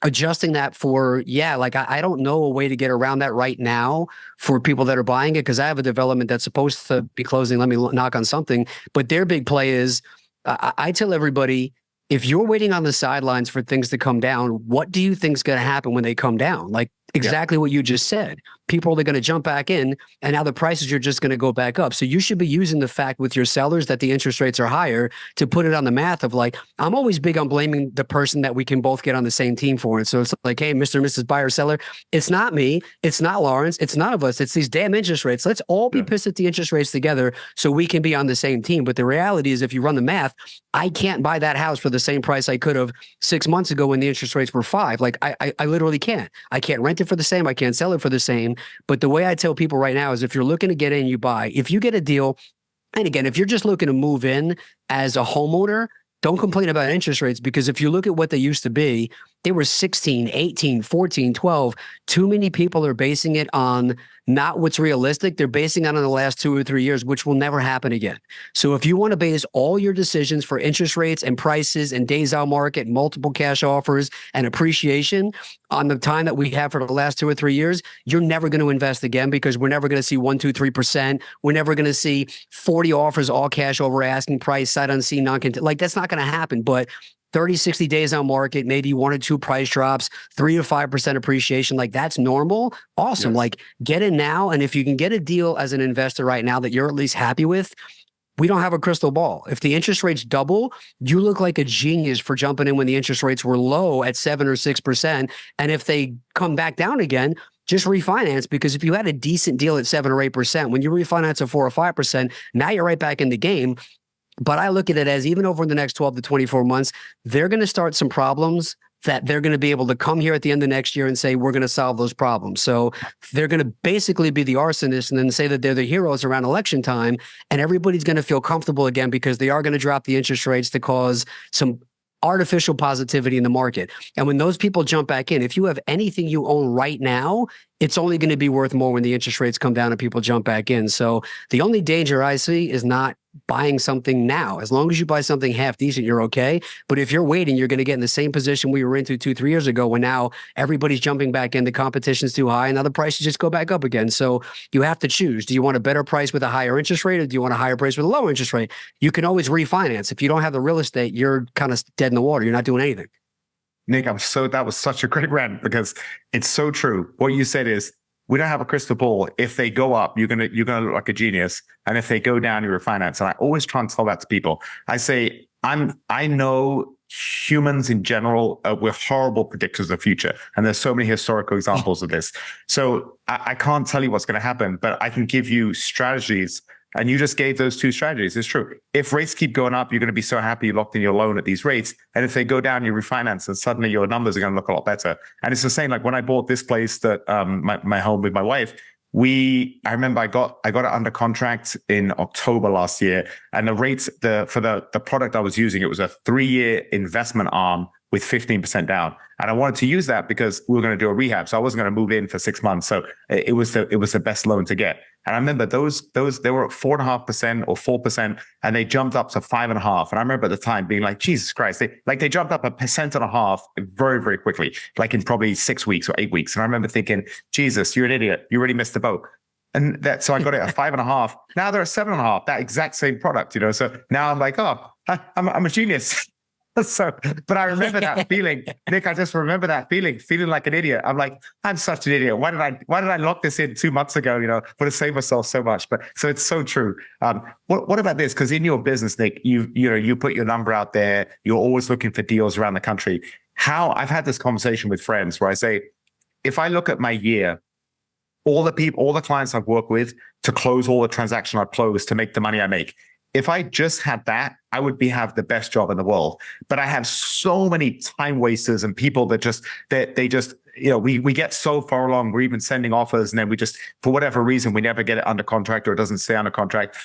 adjusting that for, I don't know a way to get around that right now for people that are buying it, because I have a development that's supposed to be closing. Let me knock on something. But their big play is, I tell everybody, if you're waiting on the sidelines for things to come down, what do you think is going to happen when they come down? Like exactly what you just said. People are going to jump back in, and now the prices are just going to go back up. So you should be using the fact with your sellers that the interest rates are higher to put it on the math of, like, I'm always big on blaming the person that we can both get on the same team for. And so it's like, hey, Mr. and Mrs. Buyer Seller, it's not me, it's not Lawrence, it's none of us, it's these damn interest rates. Let's all be pissed at the interest rates together so we can be on the same team. But the reality is, if you run the math, I can't buy that house for the same price I could have 6 months ago when the interest rates were 5. Like, I literally can't. I can't rent it for the same. I can't sell it for the same. But the way I tell people right now is, if you're looking to get in, you buy. If you get a deal, and again, if you're just looking to move in as a homeowner, don't complain about interest rates, because if you look at what they used to be, they were 16, 18, 14, 12. Too many people are basing it on not what's realistic. They're basing it on the last 2 or 3 years, which will never happen again. So if you want to base all your decisions for interest rates and prices and days on market, multiple cash offers and appreciation on the time that we have for the last 2 or 3 years, you're never going to invest again, because we're never going to see 1, 2, 3%. We're never going to see 40 offers, all cash over asking price, sight unseen, non-content. Like, that's not going to happen. But 30, 60 days on market, maybe 1 or 2 price drops, 3 to 5% appreciation. Like, that's normal. Awesome. Yes. Like, get in now. And if you can get a deal as an investor right now that you're at least happy with, we don't have a crystal ball. If the interest rates double, you look like a genius for jumping in when the interest rates were low at 7 or 6%. And if they come back down again, just refinance, because if you had a decent deal at 7 or 8%, when you refinance at 4 or 5%, now you're right back in the game. But I look at it as even over the next 12 to 24 months, they're going to start some problems that they're going to be able to come here at the end of next year and say, we're going to solve those problems. So they're going to basically be the arsonists and then say that they're the heroes around election time. And everybody's going to feel comfortable again because they are going to drop the interest rates to cause some artificial positivity in the market. And when those people jump back in, if you have anything you own right now, it's only going to be worth more when the interest rates come down and people jump back in. So the only danger I see is not buying something now. As long as you buy something half decent, you're okay. But if you're waiting, you're going to get in the same position we were into 2-3 years ago, when now everybody's jumping back in, the competition's too high, and now the prices just go back up again. So you have to choose. Do you want a better price with a higher interest rate, or do you want a higher price with a lower interest rate? You can always refinance. If you don't have the real estate, you're kind of dead in the water. You're not doing anything. Nick, that was such a great rant, because it's so true. What you said is, we don't have a crystal ball. If they go up, you're gonna look like a genius, and if they go down, you refinance. And I always try and tell that to people. I say, I know humans in general, we're horrible predictors of the future, and there's so many historical examples of this. So I can't tell you what's going to happen, but I can give you strategies. And you just gave those 2 strategies. It's true. If rates keep going up, you're going to be so happy you locked in your loan at these rates. And if they go down, you refinance, and suddenly your numbers are going to look a lot better. And it's the same, like when I bought this place, that my home with my wife, I remember I got it under contract in October last year. And the rates, for the product I was using, it was a 3-year investment arm with 15% down. And I wanted to use that because we were going to do a rehab. So I wasn't going to move in for 6 months. So it was the best loan to get. And I remember those they were at 4.5% or 4%, and they jumped up to 5.5%. And I remember at the time being like, Jesus Christ, they jumped up 1.5% very, very quickly, like in probably 6 weeks or 8 weeks. And I remember thinking, Jesus, you're an idiot. You already missed the boat. And so I got it at 5.5%. Now they're at 7.5%, that exact same product, So now I'm like, oh, I'm a genius. So, but I remember that feeling, Nick. I just remember that feeling like an idiot. I'm like, I'm such an idiot. Why did I lock this in 2 months ago? Would have saved myself so much. But so it's so true. What about this? Because in your business, Nick, you put your number out there. You're always looking for deals around the country. I've had this conversation with friends where I say, if I look at my year, all the clients I've worked with to close all the transactions I've closed to make the money I make. If I just had that, I would have the best job in the world. But I have so many time wasters and people that we get so far along, we're even sending offers, and then we just, for whatever reason, we never get it under contract, or it doesn't stay under contract.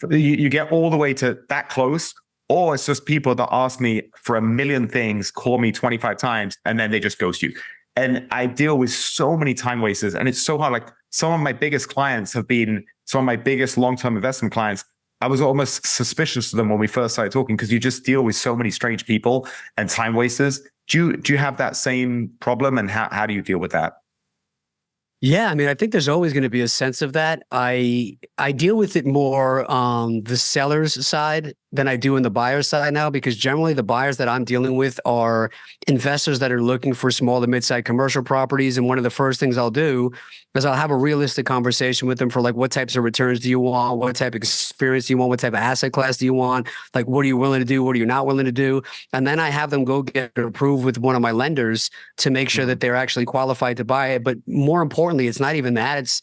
You get all the way to that close, or it's just people that ask me for a million things, call me 25 times, and then they just ghost you. And I deal with so many time wasters, and it's so hard. Like, some of my biggest clients have been some of my biggest long-term investment clients. I was almost suspicious of them when we first started talking, because you just deal with so many strange people and time wasters. Do you have that same problem, and how do you deal with that? Yeah, I mean, I think there's always going to be a sense of that. I deal with it more on the seller's side than I do in the buyer's side now, because generally the buyers that I'm dealing with are investors that are looking for small to mid-sized commercial properties. And one of the first things I'll do is I'll have a realistic conversation with them for, like, what types of returns do you want? What type of experience do you want? What type of asset class do you want? Like, what are you willing to do? What are you not willing to do? And then I have them go get approved with one of my lenders to make sure that they're actually qualified to buy it. But more importantly, it's not even that. It's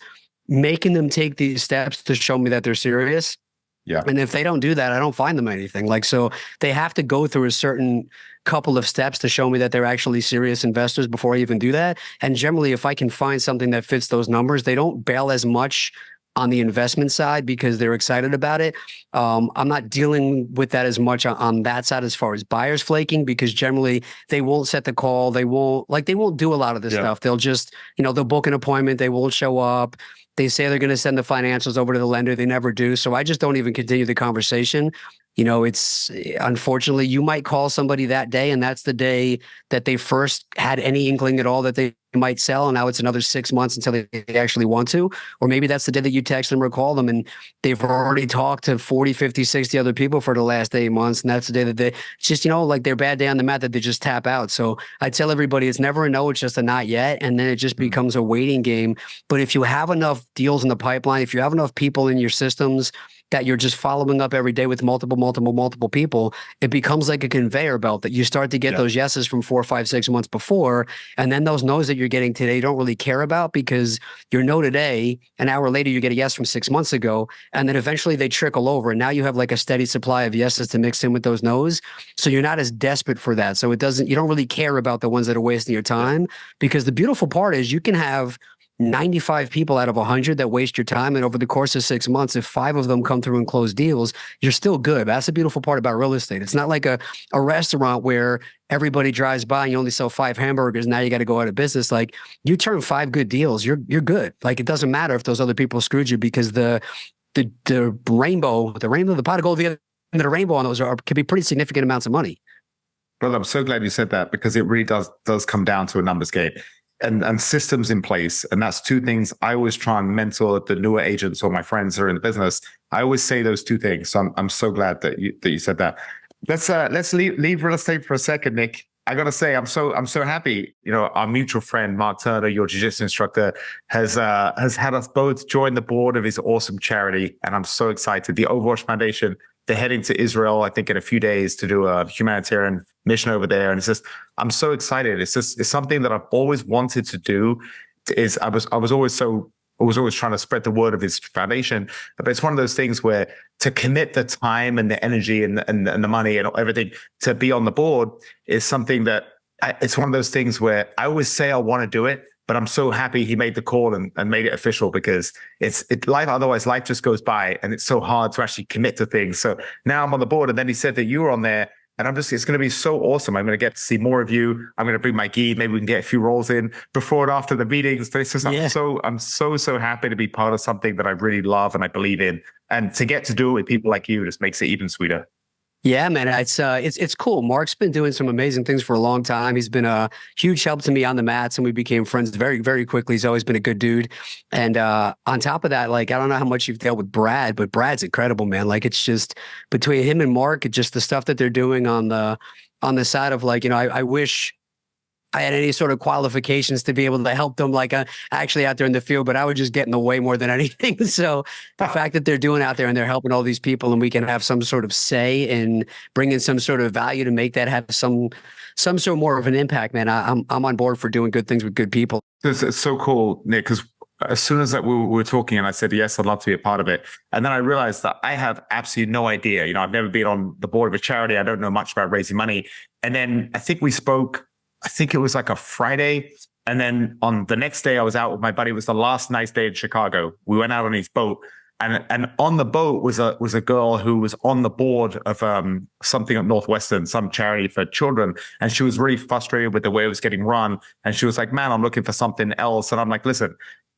making them take these steps to show me that they're serious. Yeah. And if they don't do that, I don't find them anything. Like, so they have to go through a certain couple of steps to show me that they're actually serious investors before I even do that. And generally, if I can find something that fits those numbers, they don't bail as much on the investment side because they're excited about it. I'm not dealing with that as much on that side as far as buyers flaking, because generally they won't set the call. They won't do a lot of this stuff. They'll just, they'll book an appointment. They won't show up. They say they're going to send the financials over to the lender. They never do. So I just don't even continue the conversation. It's unfortunately, you might call somebody that day, and that's the day that they first had any inkling at all that they might sell. And now it's another 6 months until they actually want to. Or maybe that's the day that you text them or call them, and they've already talked to 40, 50, 60 other people for the last 8 months. And that's the day that it's just, like their bad day on the mat that they just tap out. So I tell everybody it's never a no, it's just a not yet. And then it just becomes a waiting game. But if you have enough deals in the pipeline, if you have enough people in your systems, that you're just following up every day with multiple people, it becomes like a conveyor belt that you start to get those yeses from 4, 5, 6 months before. And then those no's that you're getting today, you don't really care about because your no today, an hour later, you get a yes from 6 months ago. And then eventually they trickle over. And now you have like a steady supply of yeses to mix in with those no's. So you're not as desperate for that. So you don't really care about the ones that are wasting your time, because the beautiful part is you can have 95 people out of 100 that waste your time. And over the course of 6 months, if 5 of them come through and close deals, you're still good. That's the beautiful part about real estate. It's not like a restaurant where everybody drives by and you only sell 5 hamburgers. Now you got to go out of business. Like, you turn 5 good deals, you're good. Like, it doesn't matter if those other people screwed you, because the rainbow, the pot of gold, the end of the rainbow on those can be pretty significant amounts of money. Well, I'm so glad you said that, because it really does come down to a numbers game and systems in place. And that's 2 things I always try and mentor the newer agents or my friends who are in the business. I always say those 2 things. So I'm so glad that you said that. Let's leave real estate for a second, Nick. I gotta say, I'm so happy. You know, our mutual friend Mark Turner, your jiu-jitsu instructor, has had us both join the board of his awesome charity, and I'm so excited. The Overwatch Foundation. They're heading to Israel, I think, in a few days to do a humanitarian mission over there. And it's just, I'm so excited. It's something that I've always wanted to do. I was always trying to spread the word of his foundation. But it's one of those things where to commit the time and the energy and the money and everything to be on the board is something that it's one of those things where I always say I want to do it. But I'm so happy he made the call and made it official, because it's life. Otherwise, life just goes by, and it's so hard to actually commit to things. So now I'm on the board, and then he said that you were on there, and it's going to be so awesome. I'm going to get to see more of you. I'm going to bring my gi. Maybe we can get a few rolls in before and after the meetings. I'm so happy to be part of something that I really love and I believe in, and to get to do it with people like you just makes it even sweeter. Yeah, man, it's cool. Mark's been doing some amazing things for a long time. He's been a huge help to me on the mats, and we became friends very, very quickly. He's always been a good dude. And on top of that, like, I don't know how much you've dealt with Brad, but Brad's incredible, man. Like, it's just between him and Mark, just the stuff that they're doing on the side of, like, you know, I wish I had any sort of qualifications to be able to help them, like, actually out there in the field, but I would just get in the way more than anything. So the fact that they're doing out there and they're helping all these people, and we can have some sort of say in bringing some sort of value to make that have some sort of more of an impact, man. I'm on board for doing good things with good people. It's so cool, Nick, because as soon as we were talking and I said, yes, I'd love to be a part of it. And then I realized that I have absolutely no idea. You know, I've never been on the board of a charity. I don't know much about raising money. And then I think we spoke, I think it was like a Friday. And then on the next day I was out with my buddy. It was the last nice day in Chicago. We went out on his boat, and on the boat was a girl who was on the board of something at Northwestern, some charity for children. And she was really frustrated with the way it was getting run. And she was like, man, I'm looking for something else. And I'm like, listen,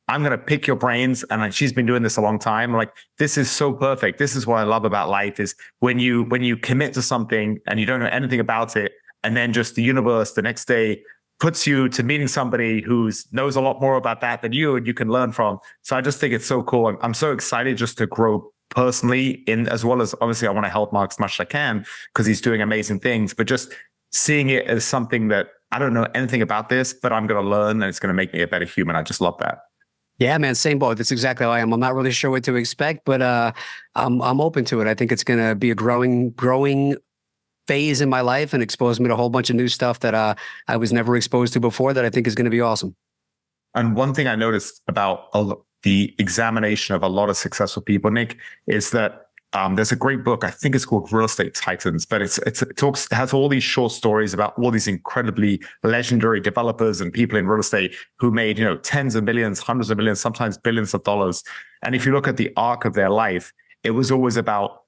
I'm going to pick your brains. And she's been doing this a long time. Like, this is so perfect. This is what I love about life, is when you commit to something and you don't know anything about it, and then just the universe the next day puts you to meeting somebody who knows a lot more about that than you, and you can learn from. So I just think it's so cool. I'm so excited just to grow personally, in as well as obviously I want to help Mark as much as I can because he's doing amazing things, but just seeing it as something that I don't know anything about this, but I'm going to learn, and it's going to make me a better human. I just love that. Yeah, man, same boat. That's exactly how I am. I'm not really sure what to expect, but I'm open to it. I think it's going to be a growing phase in my life and expose me to a whole bunch of new stuff that I was never exposed to before, that I think is going to be awesome. And one thing I noticed about the examination of a lot of successful people, Nick, is that there's a great book. I think it's called Real Estate Titans, but it has all these short stories about all these incredibly legendary developers and people in real estate who made, tens of millions, hundreds of millions, sometimes billions of dollars. And if you look at the arc of their life, it was always about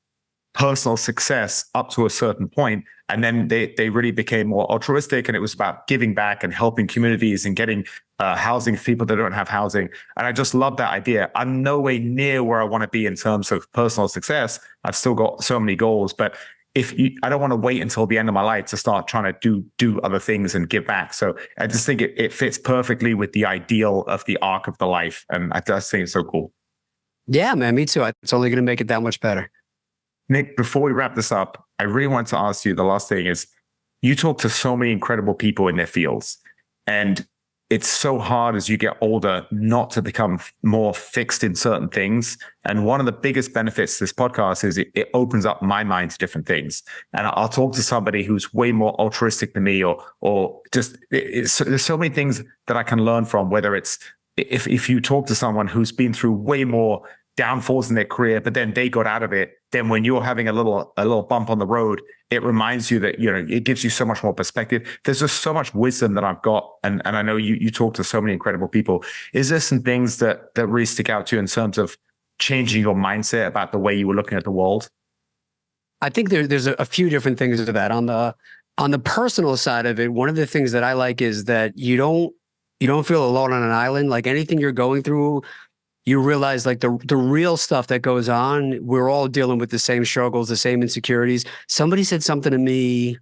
personal success up to a certain point, and then they really became more altruistic, and it was about giving back and helping communities and getting housing for people that don't have housing. And I just love that idea. I'm nowhere near where I want to be in terms of personal success. I've still got so many goals, but I don't want to wait until the end of my life to start trying to do other things and give back. So I just think it fits perfectly with the ideal of the arc of the life, and I just think it's so cool. Yeah, man, me too. It's only going to make it that much better. Nick, before we wrap this up, I really want to ask you, the last thing is, you talk to so many incredible people in their fields, and it's so hard as you get older not to become more fixed in certain things. And one of the biggest benefits to this podcast is it opens up my mind to different things. And I'll talk to somebody who's way more altruistic than me, or just there's so many things that I can learn from, whether it's if you talk to someone who's been through way more downfalls in their career, but then they got out of it. Then when you're having a little bump on the road, it reminds you that, it gives you so much more perspective. There's just so much wisdom that I've got. And I know you talk to so many incredible people. Is there some things that really stick out to you in terms of changing your mindset about the way you were looking at the world? I think there's a few different things to that. On the personal side of it, one of the things that I like is that you don't feel alone on an island. Like anything you're going through, you realize like the real stuff that goes on, we're all dealing with the same struggles, the same insecurities. Somebody said something to me,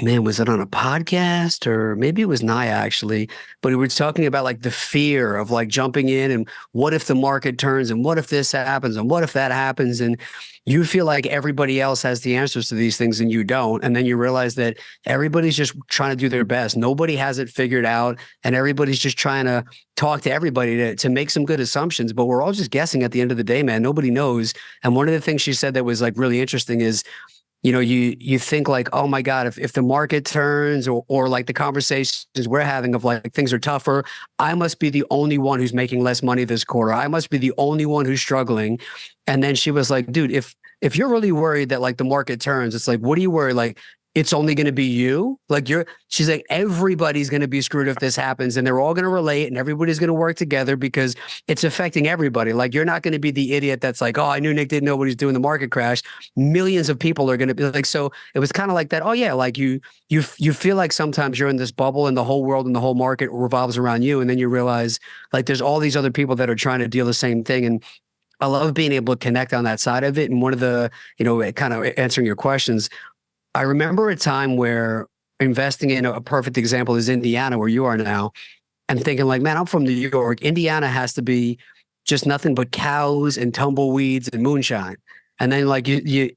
man, was it on a podcast or maybe it was Naya actually, but we were talking about like the fear of like jumping in and what if the market turns and what if this happens and what if that happens? And you feel like everybody else has the answers to these things and you don't. And then you realize that everybody's just trying to do their best. Nobody has it figured out and everybody's just trying to talk to everybody to make some good assumptions, but we're all just guessing at the end of the day, man. Nobody knows. And one of the things she said that was like really interesting is, you think like, oh my God, if the market turns or like the conversations we're having of like things are tougher, I must be the only one who's making less money this quarter. I must be the only one who's struggling. And then she was like, dude, if you're really worried that like the market turns, it's like, what do you worry? Like, it's only going to be you. Like she's like, everybody's going to be screwed if this happens and they're all going to relate and everybody's going to work together because it's affecting everybody. Like you're not going to be the idiot that's like, oh, I knew Nick didn't know what he's doing. The market crash. Millions of people are going to be like, so it was kind of like that. Oh yeah. Like you feel like sometimes you're in this bubble and the whole world and the whole market revolves around you. And then you realize like there's all these other people that are trying to deal the same thing. And I love being able to connect on that side of it. And one of the, kind of answering your questions, I remember a time where investing in a perfect example is Indiana, where you are now, and thinking like, man, I'm from New York. Indiana has to be just nothing but cows and tumbleweeds and moonshine. And then like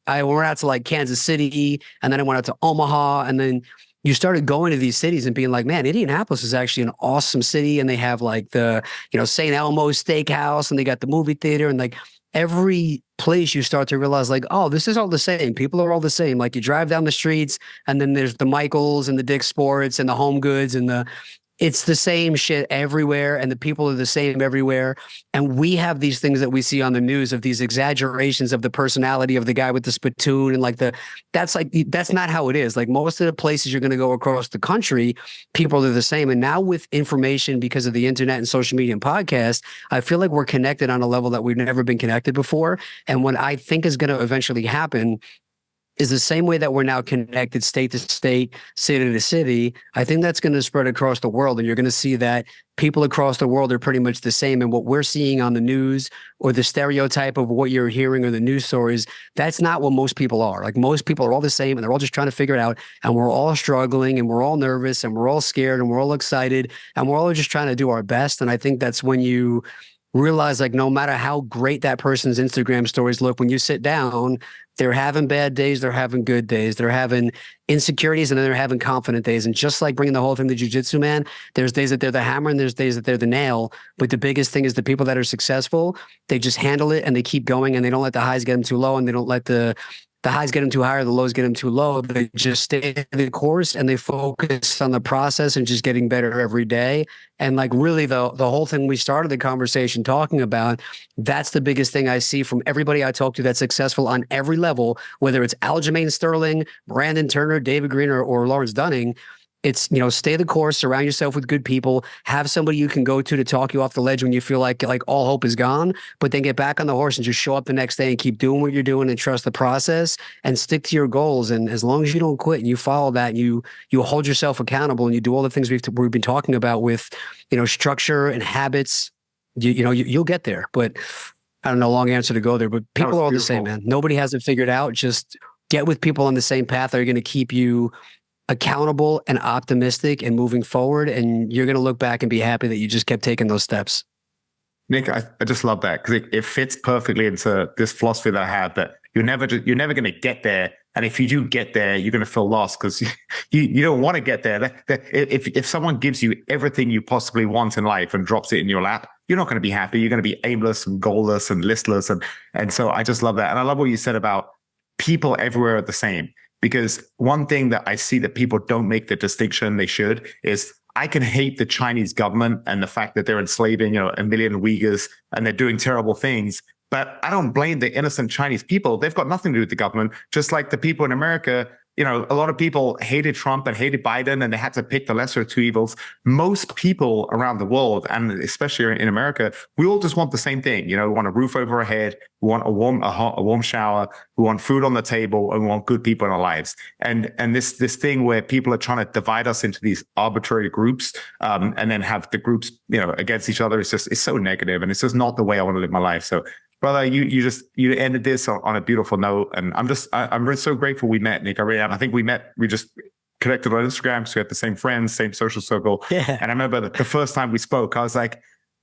I went out to like Kansas City, and then I went out to Omaha, and then you started going to these cities and being like, man, Indianapolis is actually an awesome city, and they have like the St. Elmo's Steakhouse, and they got the movie theater, and like every place you start to realize like, oh, this is all the same. People are all the same. Like you drive down the streets and then there's the Michaels and the Dick's Sports and the Home Goods and it's the same shit everywhere. And the people are the same everywhere. And we have these things that we see on the news of these exaggerations of the personality of the guy with the spittoon. And like that's not how it is. Like most of the places you're going to go across the country, people are the same. And now with information, because of the internet and social media and podcasts, I feel like we're connected on a level that we've never been connected before. And what I think is going to eventually happen is the same way that we're now connected state to state, city to city. I think that's going to spread across the world. And you're going to see that people across the world are pretty much the same. And what we're seeing on the news or the stereotype of what you're hearing or the news stories, that's not what most people are. Like most people are all the same and they're all just trying to figure it out. And we're all struggling and we're all nervous and we're all scared and we're all excited and we're all just trying to do our best. And I think that's when you realize like no matter how great that person's Instagram stories look, when you sit down, they're having bad days, they're having good days, they're having insecurities, and then they're having confident days. And just like bringing the whole thing to jiu-jitsu, man, there's days that they're the hammer and there's days that they're the nail. But the biggest thing is the people that are successful, they just handle it and they keep going and they don't let the highs get them too low and they don't let the highs get them too high or the lows get them too low. They just stay the course and they focus on the process and just getting better every day. And like really the whole thing we started the conversation talking about, that's the biggest thing I see from everybody I talk to that's successful on every level, whether it's Aljamain Sterling, Brandon Turner, David Green, or Lawrence Dunning. It's, stay the course, surround yourself with good people, have somebody you can go to talk you off the ledge when you feel like all hope is gone, but then get back on the horse and just show up the next day and keep doing what you're doing and trust the process and stick to your goals. And as long as you don't quit and you follow that, and you hold yourself accountable and you do all the things we've been talking about with, structure and habits, you'll get there. But I don't know, long answer to go there, but people are all the same, man. Nobody has it figured out. Just get with people on the same path that are going to keep you accountable and optimistic and moving forward. And you're going to look back and be happy that you just kept taking those steps. Nick, I just love that because it fits perfectly into this philosophy that I have that you're never going to get there And if you do get there, you're going to feel lost because you don't want to get there. If someone gives you everything you possibly want in life and drops it in your lap, you're not going to be happy. You're going to be aimless and goalless and listless. And so I just love that. And I love what you said about people everywhere are the same. Because one thing that I see that people don't make the distinction they should is I can hate the Chinese government and the fact that they're enslaving, a million Uyghurs and they're doing terrible things. But I don't blame the innocent Chinese people. They've got nothing to do with the government. Just like the people in America, a lot of people hated Trump and hated Biden and they had to pick the lesser of two evils. Most people around the world, and especially in America, we all just want the same thing. We want a roof over our head. We want a warm shower. We want food on the table, and we want good people in our lives. And this thing where people are trying to divide us into these arbitrary groups, and then have the groups, against each other. It's so negative, and it's just not the way I want to live my life. So, brother, you ended this on a beautiful note, and I'm so grateful we met, Nick. I really am. I think we just connected on Instagram, so we had the same friends, same social circle. Yeah. And I remember the first time we spoke, I was like,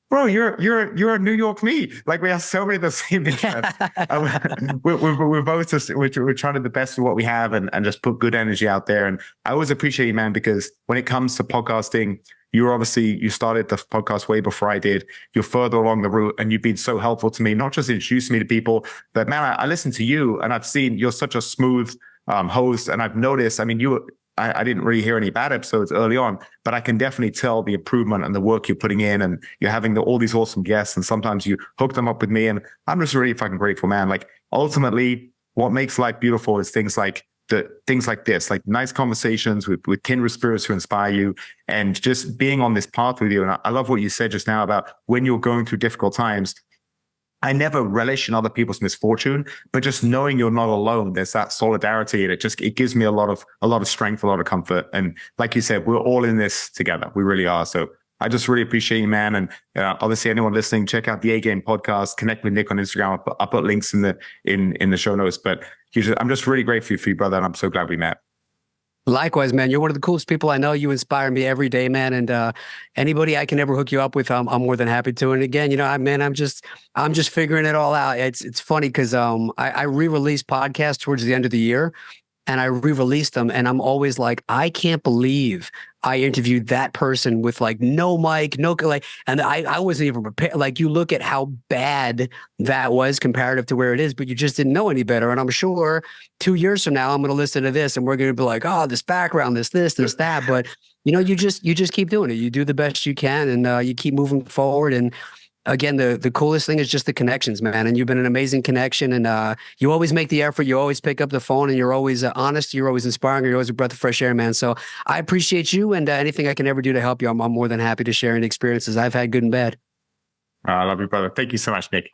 bro, you're a New York me. Like, we have so many of the same interests. We're both just we're trying to do the best of what we have and just put good energy out there. And I always appreciate you, man, because when it comes to podcasting, you started the podcast way before I did. You're further along the route, and you've been so helpful to me, not just introducing me to people, but man, I listen to you and I've seen you're such a smooth host. And I've noticed, I didn't really hear any bad episodes early on, but I can definitely tell the improvement and the work you're putting in, and you're having all these awesome guests. And sometimes you hook them up with me, and I'm just really fucking grateful, man. Like, ultimately, what makes life beautiful is things like this, like nice conversations with kindred spirits who inspire you, and just being on this path with you. And I love what you said just now about when you're going through difficult times. I never relish in other people's misfortune, but just knowing you're not alone, there's that solidarity, and it gives me a lot of strength, a lot of comfort. And like you said, we're all in this together. We really are. So I just really appreciate you, man. And obviously, anyone listening, check out the A Game podcast. Connect with Nick on Instagram. I'll put links in the show notes. But I'm just really grateful for you, brother, and I'm so glad we met. Likewise, man. You're one of the coolest people I know. You inspire me every day, man. And anybody I can ever hook you up with, I'm more than happy to. And again, I'm just figuring it all out. It's funny because I re-release podcasts towards the end of the year, and I re-released them, and I'm always like, I can't believe I interviewed that person with like no mic, and I wasn't even prepared. Like, you look at how bad that was comparative to where it is, but you just didn't know any better. And I'm sure 2 years from now, I'm going to listen to this and we're going to be like, oh, this background, this, that. But you just keep doing it. You do the best you can, and you keep moving forward. And again, the coolest thing is just the connections, man. And you've been an amazing connection, and you always make the effort. You always pick up the phone, and you're always honest. You're always inspiring. You're always a breath of fresh air, man. So I appreciate you, and anything I can ever do to help you, I'm more than happy to share any experiences I've had, good and bad. I love you, brother. Thank you so much, Nick.